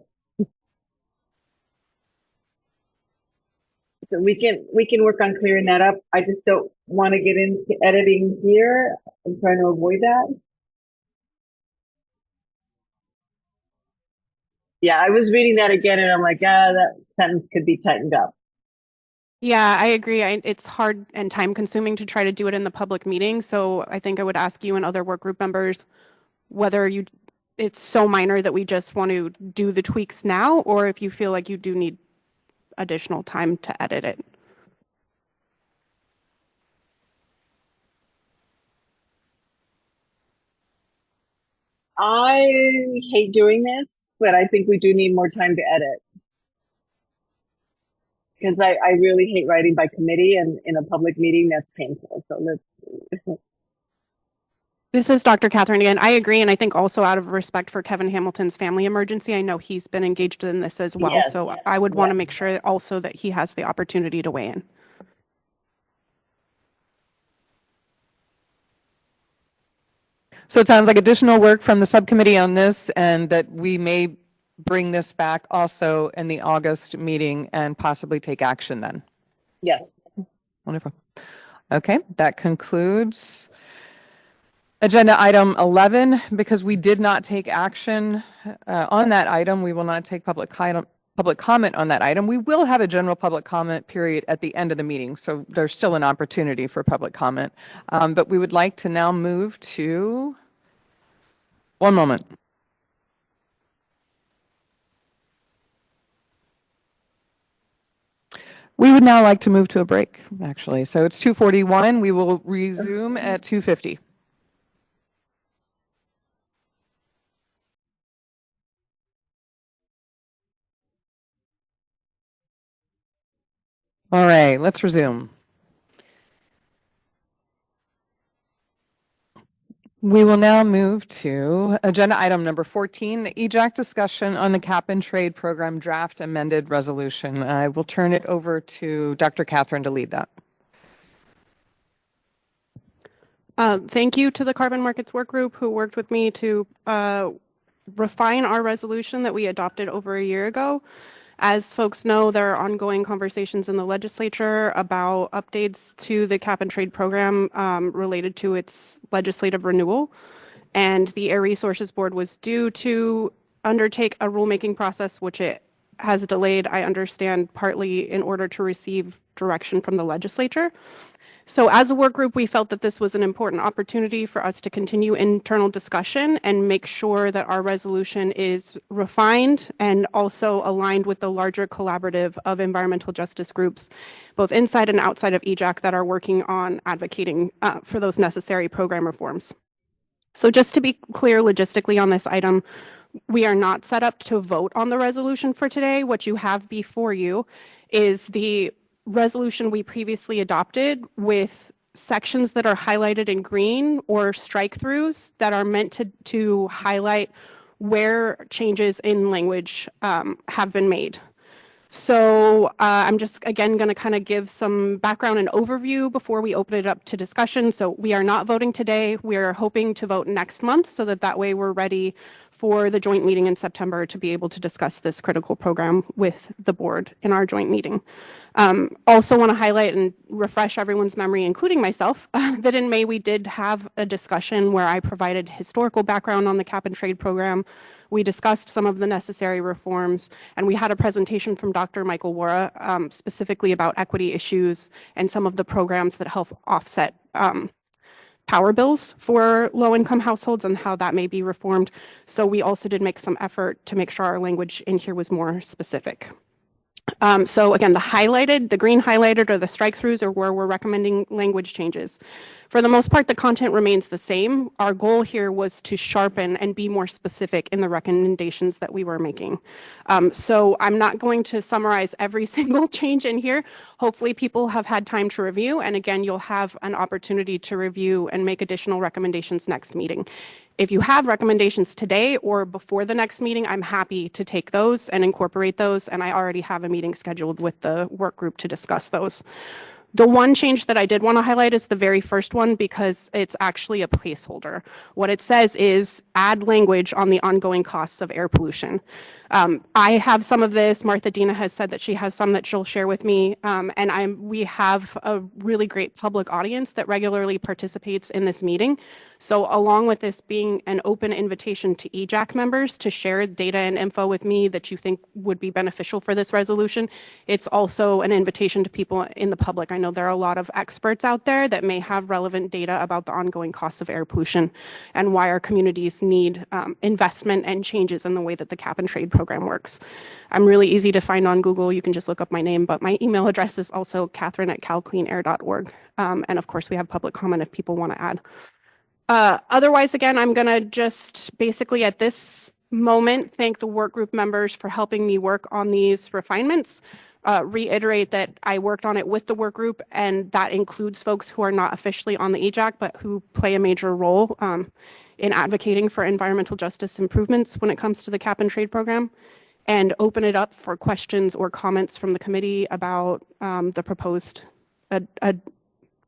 So we can work on clearing that up. I just don't want to get into editing here. I'm trying to avoid that. Yeah, I was reading that again and I'm like, that sentence could be tightened up. Yeah, I agree. It's hard and time consuming to try to do it in the public meeting. So I think I would ask you and other work group members whether it's so minor that we just want to do the tweaks now, or if you feel like you do need additional time to edit it. I hate doing this, but I think we do need more time to edit. Because I really hate writing by committee, and in a public meeting, that's painful. So let's. This is Dr. Catherine again. I agree. And I think also out of respect for Kevin Hamilton's family emergency, I know he's been engaged in this as well. Yes. So I would want to make sure also that he has the opportunity to weigh in. So it sounds like additional work from the subcommittee on this, and that we may bring this back also in the August meeting and possibly take action then. Yes. Wonderful. Okay, that concludes agenda item 11. Because we did not take action on that item, we will not take public comment on that item. We will have a general public comment period at the end of the meeting, so there's still an opportunity for public comment. But we would like to now move to, one moment. We would now like to move to a break, actually. So it's 2:41. We will resume at 2:50. All right, let's resume. We will now move to agenda item number 14, the EJAC discussion on the cap and trade program draft amended resolution. I will turn it over to Dr. Catherine to lead that. Thank you to the Carbon Markets Work Group who worked with me to refine our resolution that we adopted over a year ago. As folks know, there are ongoing conversations in the legislature about updates to the cap and trade program related to its legislative renewal. And the Air Resources Board was due to undertake a rulemaking process, which it has delayed, I understand, partly in order to receive direction from the legislature. So as a work group, we felt that this was an important opportunity for us to continue internal discussion and make sure that our resolution is refined and also aligned with the larger collaborative of environmental justice groups, both inside and outside of EJAC, that are working on advocating for those necessary program reforms. So just to be clear logistically on this item, we are not set up to vote on the resolution for today. What you have before you is the resolution we previously adopted with sections that are highlighted in green or strike-throughs that are meant to highlight where changes in language have been made. So I'm just, again, going to kind of give some background and overview before we open it up to discussion. So we are not voting today. We are hoping to vote next month so that way we're ready for the joint meeting in September to be able to discuss this critical program with the board in our joint meeting. Also want to highlight and refresh everyone's memory, including myself, that in May we did have a discussion where I provided historical background on the cap and trade program. We discussed some of the necessary reforms, and we had a presentation from Dr. Michael Wara specifically about equity issues and some of the programs that help offset power bills for low-income households and how that may be reformed. So we also did make some effort to make sure our language in here was more specific. So again, the green highlighted or the strike-throughs are where we're recommending language changes. For the most part, the content remains the same. Our goal here was to sharpen and be more specific in the recommendations that we were making. So I'm not going to summarize every single change in here. Hopefully people have had time to review, and again, you'll have an opportunity to review and make additional recommendations next meeting. If you have recommendations today or before the next meeting, I'm happy to take those and incorporate those, and I already have a meeting scheduled with the work group to discuss those. The one change that I did want to highlight is the very first one because it's actually a placeholder. What it says is add language on the ongoing costs of air pollution. I have some of this. Martha Dina has said that she has some that she'll share with me. And we have a really great public audience that regularly participates in this meeting. So along with this being an open invitation to EJAC members to share data and info with me that you think would be beneficial for this resolution, it's also an invitation to people in the public. I know there are a lot of experts out there that may have relevant data about the ongoing costs of air pollution and why our communities need investment and changes in the way that the cap and trade program works. I'm really easy to find on Google. You can just look up my name, but my email address is also catherine@calcleanair.org. And of course, we have public comment if people want to add. Otherwise, again, I'm going to just basically at this moment thank the work group members for helping me work on these refinements. Reiterate that I worked on it with the work group, and that includes folks who are not officially on the EJAC, but who play a major role in advocating for environmental justice improvements when it comes to the cap and trade program, and open it up for questions or comments from the committee about the proposed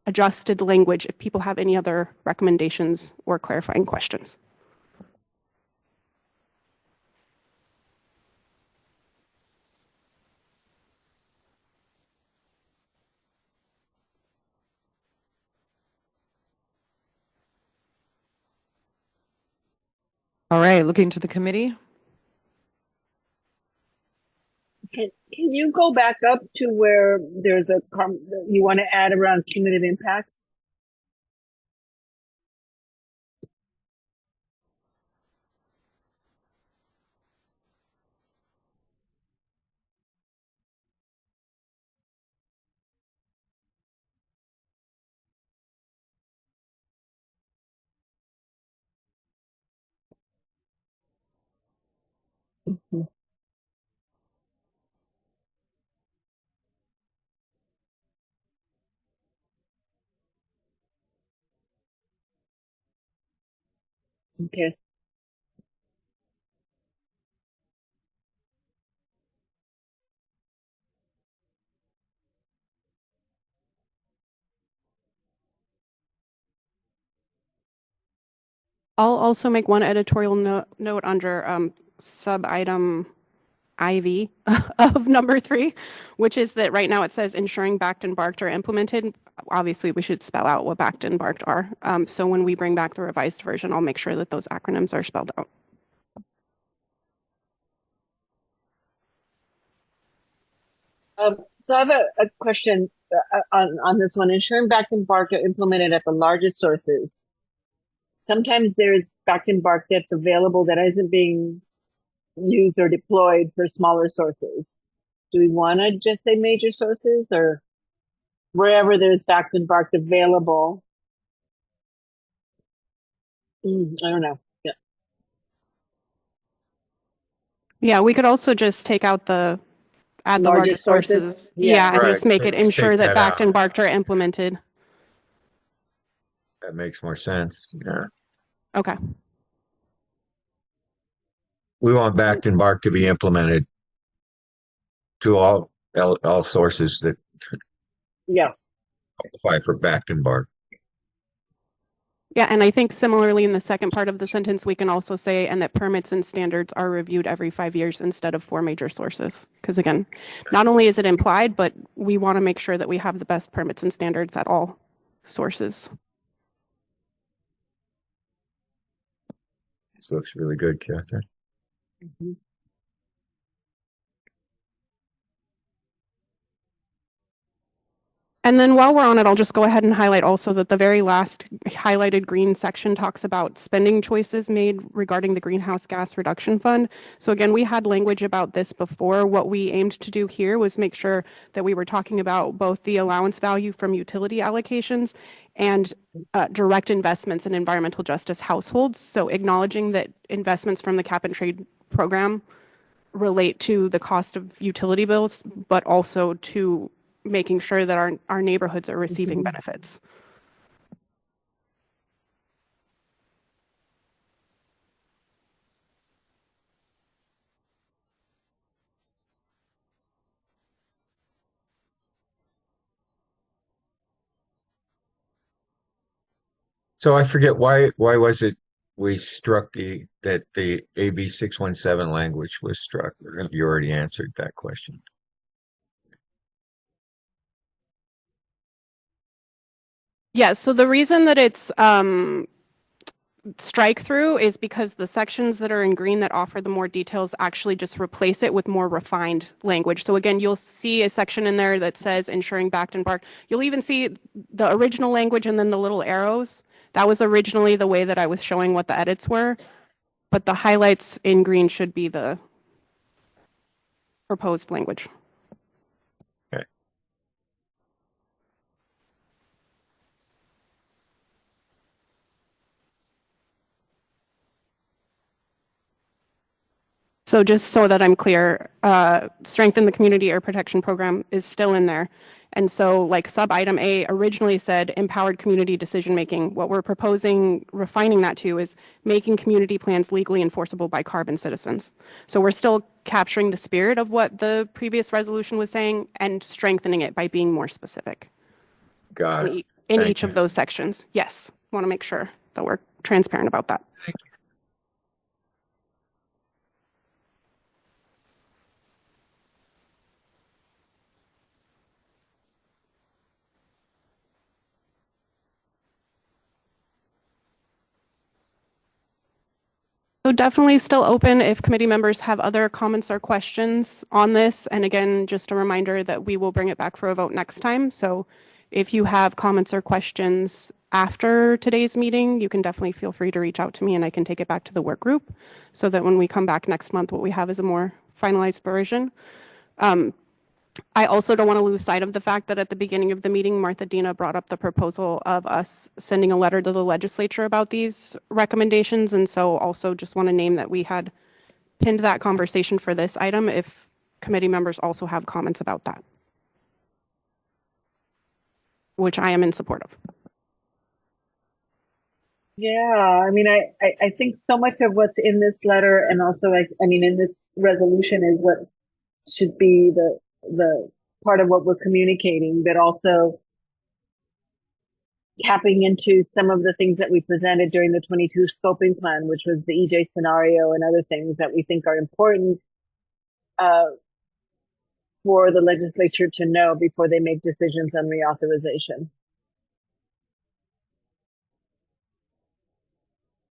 adjusted language if people have any other recommendations or clarifying questions. All right, looking to the committee. Can you go back up to where there's you want to add around cumulative impacts? Mhm. Okay. I'll also make one editorial note under sub-item IV of number 3, which is that right now it says ensuring backed and barked are implemented. Obviously, we should spell out what backed and barked are. So when we bring back the revised version, I'll make sure that those acronyms are spelled out. So I have a question. on this one, ensuring backed and bark are implemented at the largest sources. Sometimes there's backed and bark that's available that isn't being used or deployed for smaller sources. Do we want to just say major sources, or wherever there's backed and barked available? I don't know. Yeah. Yeah, we could also just take out add the largest sources. Yeah, and Right. just make it Let's ensure take that that backed out. and barked are implemented. That makes more sense. Yeah. Okay. We want backed and bark to be implemented to all sources that Yeah. qualify for backed and bark. Yeah, and I think similarly in the second part of the sentence, we can also say, and that permits and standards are reviewed every 5 years instead of 4 major sources. Because again, not only is it implied, but we want to make sure that we have the best permits and standards at all sources. This looks really good, Catherine. And then while we're on it, I'll just go ahead and highlight also that the very last highlighted green section talks about spending choices made regarding the greenhouse gas reduction fund. So again, we had language about this before. What we aimed to do here was make sure that we were talking about both the allowance value from utility allocations and direct investments in environmental justice households. So acknowledging that investments from the cap and trade program relate to the cost of utility bills, but also to making sure that our neighborhoods are receiving benefits. So I forget why was it we struck that the AB 617 language was struck? Have you already answered that question? Yeah, so the reason that it's strike through is because the sections that are in green that offer the more details actually just replace it with more refined language. So again, you'll see a section in there that says ensuring backed and barked. You'll even see the original language and then the little arrows. That was originally the way that I was showing what the edits were, but the highlights in green should be the proposed language. Okay. So just so that I'm clear, strengthen the community air protection program is still in there. And so like sub item A originally said empowered community decision-making. What we're proposing, refining that to is making community plans legally enforceable by carbon citizens. So we're still capturing the spirit of what the previous resolution was saying and strengthening it by being more specific. Got it. In each of those sections. Yes, want to make sure that we're transparent about that. Thank you. So definitely still open if committee members have other comments or questions on this. And again, just a reminder that we will bring it back for a vote next time. So if you have comments or questions after today's meeting, you can definitely feel free to reach out to me and I can take it back to the work group so that when we come back next month, what we have is a more finalized version. I also don't want to lose sight of the fact that at the beginning of the meeting, Martha Dina brought up the proposal of us sending a letter to the legislature about these recommendations. And so also just want to name that we had pinned that conversation for this item if committee members also have comments about that, which I am in support of. Yeah, I mean, I think so much of what's in this letter and also like, I mean, in this resolution is what should be the part of what we're communicating, but also tapping into some of the things that we presented during the 22 scoping plan, which was the EJ scenario and other things that we think are important for the legislature to know before they make decisions on reauthorization.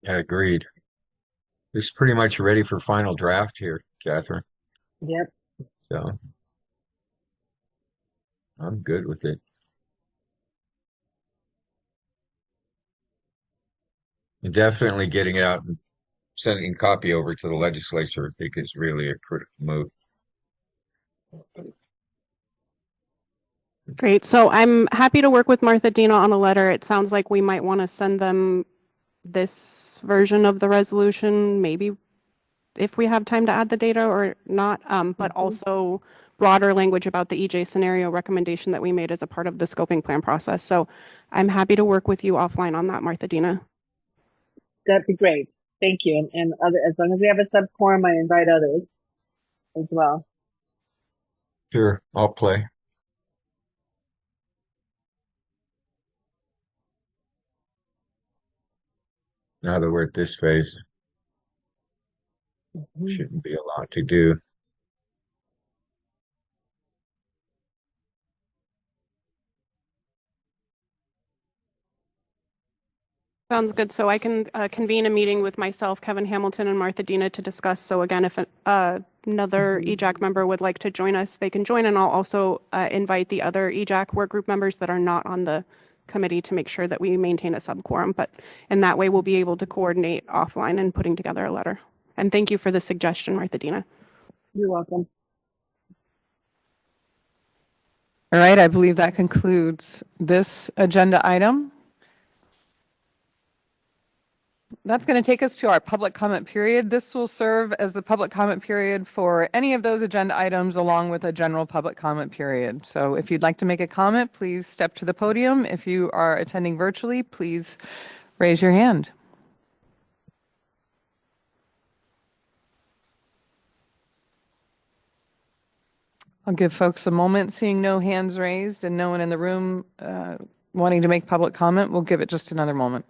Yeah, agreed. It's pretty much ready for final draft here, Catherine. Yep. So, I'm good with it. And definitely getting it out and sending a copy over to the legislature, I think is really a critical move. Great. So I'm happy to work with Martha Dina on a letter. It sounds like we might want to send them this version of the resolution, maybe if we have time to add the data or not, but also broader language about the EJ scenario recommendation that we made as a part of the scoping plan process. So I'm happy to work with you offline on that, Martha Dina. That'd be great. Thank you. And other, as long as we have a sub-quorum, I invite others as well. Sure, I'll play. Now that we're at this phase, shouldn't be a lot to do. Sounds good. So I can convene a meeting with myself, Kevin Hamilton, and Martha Dina to discuss. So again, if another EJAC member would like to join us, they can join. And I'll also invite the other EJAC work group members that are not on the committee to make sure that we maintain a sub-quorum. But in that way, we'll be able to coordinate offline and putting together a letter. And thank you for the suggestion, Martha Dina. You're welcome. All right, I believe that concludes this agenda item. That's going to take us to our public comment period. This will serve as the public comment period for any of those agenda items along with a general public comment period. So if you'd like to make a comment, please step to the podium. If you are attending virtually, please raise your hand. I'll give folks a moment. Seeing no hands raised and no one in the room wanting to make public comment, we'll give it just another moment.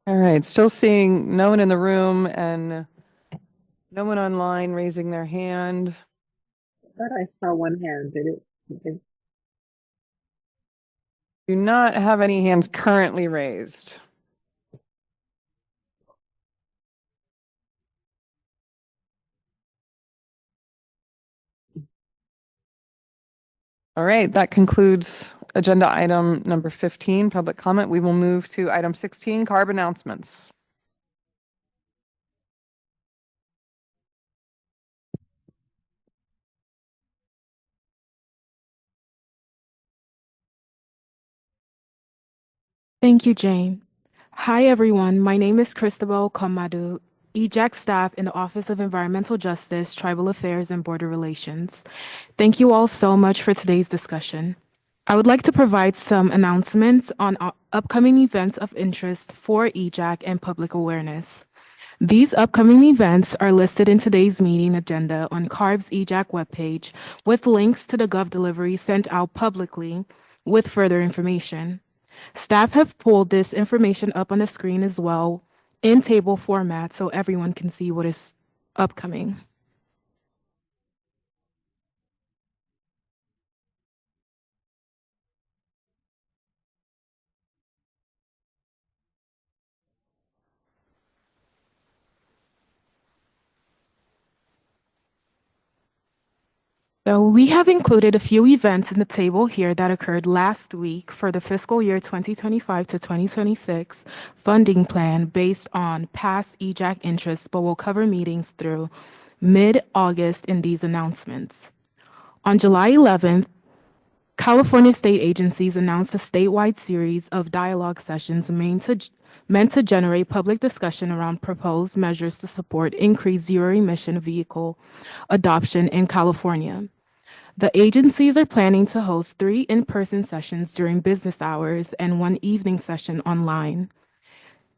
All right, still seeing no one in the room and no one online raising their hand. I thought I saw one hand. Did it? Do not have any hands currently raised. All right, that concludes agenda item number 15, public comment. We will move to item 16, CARB announcements. Thank you, Jane. Hi, everyone. My name is Christabel Komadu, EJAC staff in the Office of Environmental Justice, Tribal Affairs, and Border Relations. Thank you all so much for today's discussion. I would like to provide some announcements on upcoming events of interest for EJAC and public awareness. These upcoming events are listed in today's meeting agenda on CARB's EJAC webpage with links to the Gov delivery sent out publicly with further information. Staff have pulled this information up on the screen as well in table format so everyone can see what is upcoming. So we have included a few events in the table here that occurred last week for the fiscal year 2025 to 2026 funding plan based on past EJAC interests, but we'll cover meetings through mid-August in these announcements. On July 11th, California state agencies announced a statewide series of dialogue sessions meant to generate public discussion around proposed measures to support increased zero-emission vehicle adoption in California. The agencies are planning to host 3 in-person sessions during business hours and 1 evening session online.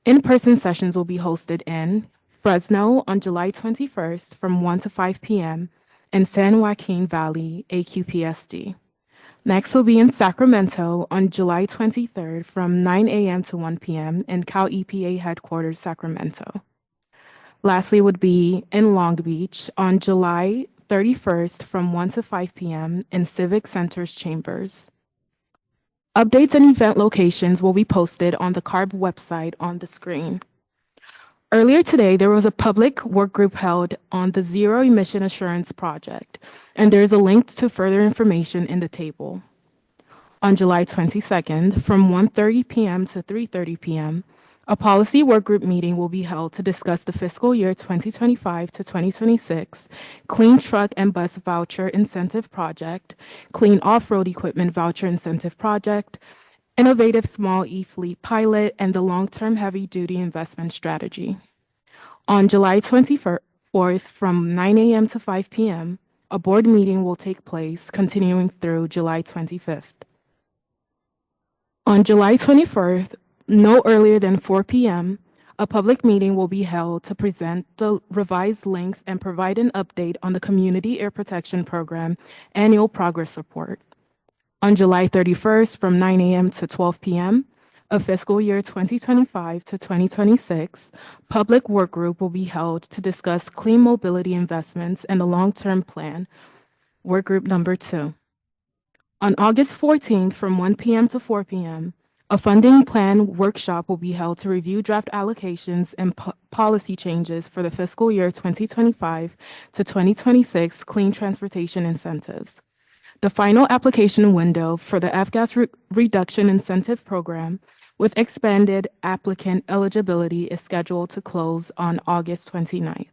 In-person sessions will be hosted in Fresno on July 21st from 1 to 5 p.m. and San Joaquin Valley, AQPSD. Next will be in Sacramento on July 23rd from 9 a.m. to 1 p.m. in Cal EPA headquarters, Sacramento. Lastly would be in Long Beach on July 31st from 1 to 5 p.m. in Civic Center's chambers. Updates and event locations will be posted on the CARB website on the screen. Earlier today, there was a public work group held on the Zero Emission Assurance Project, and there is a link to further information in the table. On July 22nd, from 1:30 p.m. to 3:30 p.m., a policy work group meeting will be held to discuss the fiscal year 2025 to 2026 Clean Truck and Bus Voucher Incentive Project, Clean Off-Road Equipment Voucher Incentive Project, Innovative Small E-Fleet Pilot, and the Long-Term Heavy-Duty Investment Strategy. On July 24th, from 9 a.m. to 5 p.m., a board meeting will take place, continuing through July 25th. On July 21st, no earlier than 4 p.m., a public meeting will be held to present the revised links and provide an update on the Community Air Protection Program Annual Progress Report. On July 31st, from 9 a.m. to 12 p.m., a fiscal year 2025 to 2026 public work group will be held to discuss clean mobility investments and the long-term plan, work group number 2. On August 14th, from 1 p.m. to 4 p.m., a funding plan workshop will be held to review draft allocations and policy changes for the fiscal year 2025 to 2026 clean transportation incentives. The final application window for the F-gas reduction incentive program with expanded applicant eligibility is scheduled to close on August 29th.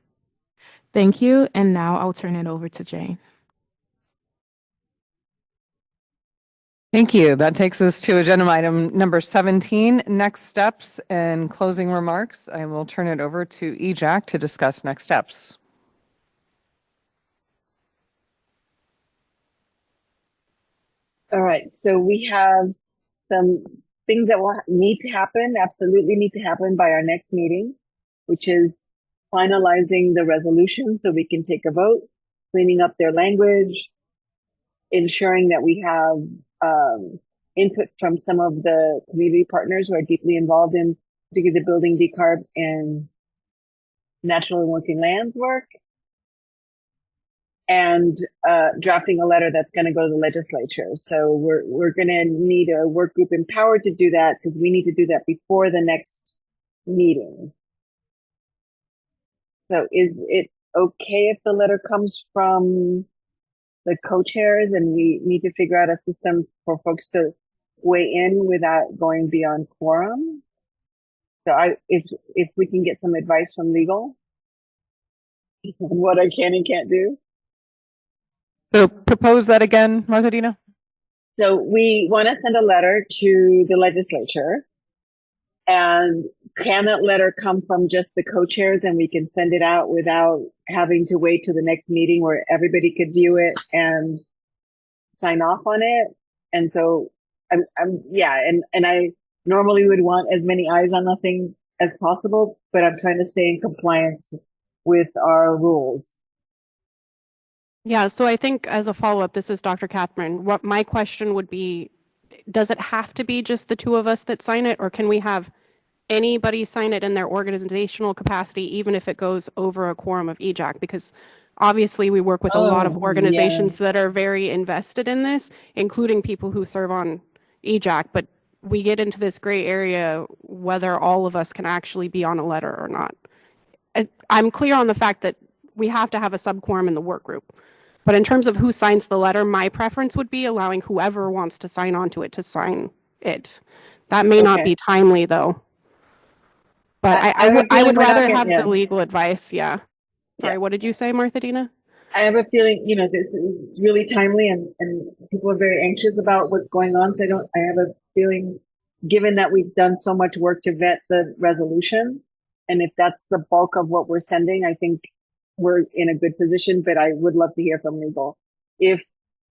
Thank you, and now I'll turn it over to Jane. Thank you. That takes us to agenda item number 17, next steps and closing remarks. I will turn it over to EJAC to discuss next steps. All right, so we have some things that will need to happen, absolutely need to happen by our next meeting, which is finalizing the resolution so we can take a vote, cleaning up their language, ensuring that we have input from some of the community partners who are deeply involved in particularly the building decarb and natural and working lands work, and drafting a letter that's going to go to the legislature. So we're going to need a work group empowered to do that because we need to do that before the next meeting. So is it okay if the letter comes from the co-chairs and we need to figure out a system for folks to weigh in without going beyond quorum? So if we can get some advice from legal on what I can and can't do. So propose that again, Marcelina. So we want to send a letter to the legislature, and can that letter come from just the co-chairs and we can send it out without having to wait to the next meeting where everybody could view it and sign off on it? And so and I normally would want as many eyes on the thing as possible, but I'm trying to stay in compliance with our rules. Yeah, so I think as a follow-up, this is Dr. Catherine. What my question would be, does it have to be just the two of us that sign it, or can we have anybody sign it in their organizational capacity, even if it goes over a quorum of EJAC? Because obviously we work with a lot of organizations that are very invested in this, including people who serve on EJAC, but we get into this gray area whether all of us can actually be on a letter or not. I'm clear on the fact that we have to have a subquorum in the work group. But in terms of who signs the letter, my preference would be allowing whoever wants to sign on to it to sign it. That may not be timely, though. But I would rather have the legal advice. Yeah. Sorry, what did you say, Martha Dina? I have a feeling, it's really timely and people are very anxious about what's going on. So I have a feeling, given that we've done so much work to vet the resolution, and if that's the bulk of what we're sending, I think we're in a good position, but I would love to hear from legal. If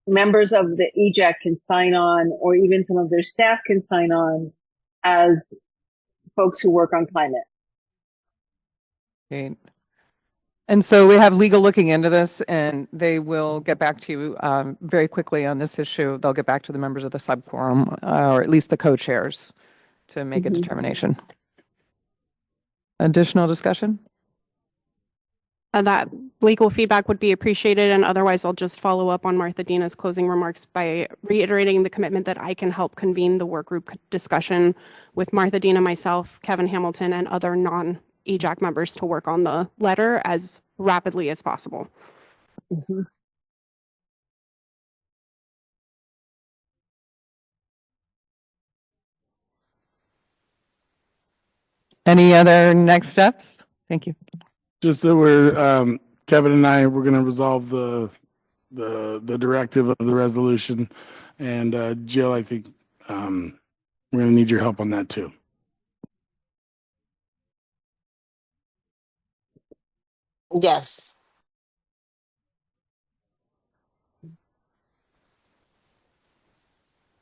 members of the EJAC can sign on, or even some of their staff can sign on as folks who work on climate. Okay. And so we have legal looking into this, and they will get back to you very quickly on this issue. They'll get back to the members of the subquorum, or at least the co-chairs, to make a determination. Additional discussion? That legal feedback would be appreciated, and otherwise I'll just follow up on Martha Dina's closing remarks by reiterating the commitment that I can help convene the work group discussion with Martha Dina, myself, Kevin Hamilton, and other non-EJAC members to work on the letter as rapidly as possible. Any other next steps? Thank you. Just that we're Kevin and I we're going to resolve the directive of the resolution, and Jill, I think we're going to need your help on that too. Yes.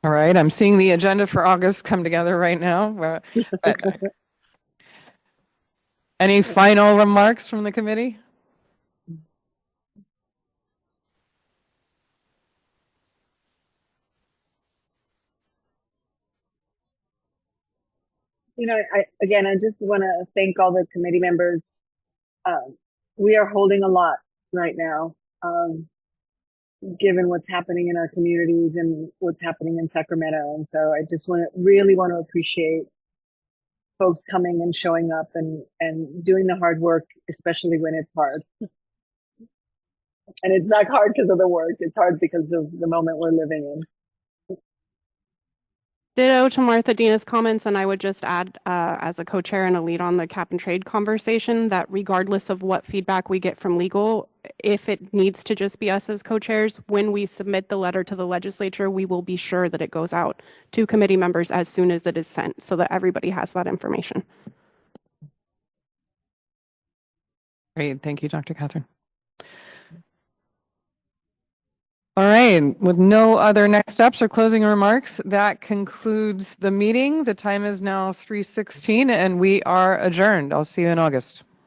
All right, I'm seeing the agenda for August come together right now. Any final remarks from the committee? I just want to thank all the committee members. We are holding a lot right now, given what's happening in our communities and what's happening in Sacramento. And so I just really want to appreciate folks coming and showing up and doing the hard work, especially when it's hard. And it's not hard because of the work. It's hard because of the moment we're living in. Ditto to Martha Dina's comments, and I would just add, as a co-chair and a lead on the cap and trade conversation, that regardless of what feedback we get from legal, if it needs to just be us as co-chairs, when we submit the letter to the legislature, we will be sure that it goes out to committee members as soon as it is sent, so that everybody has that information. Great, thank you, Dr. Catherine. All right, with no other next steps or closing remarks, that concludes the meeting. The time is now 3:16 and we are adjourned. I'll see you in August.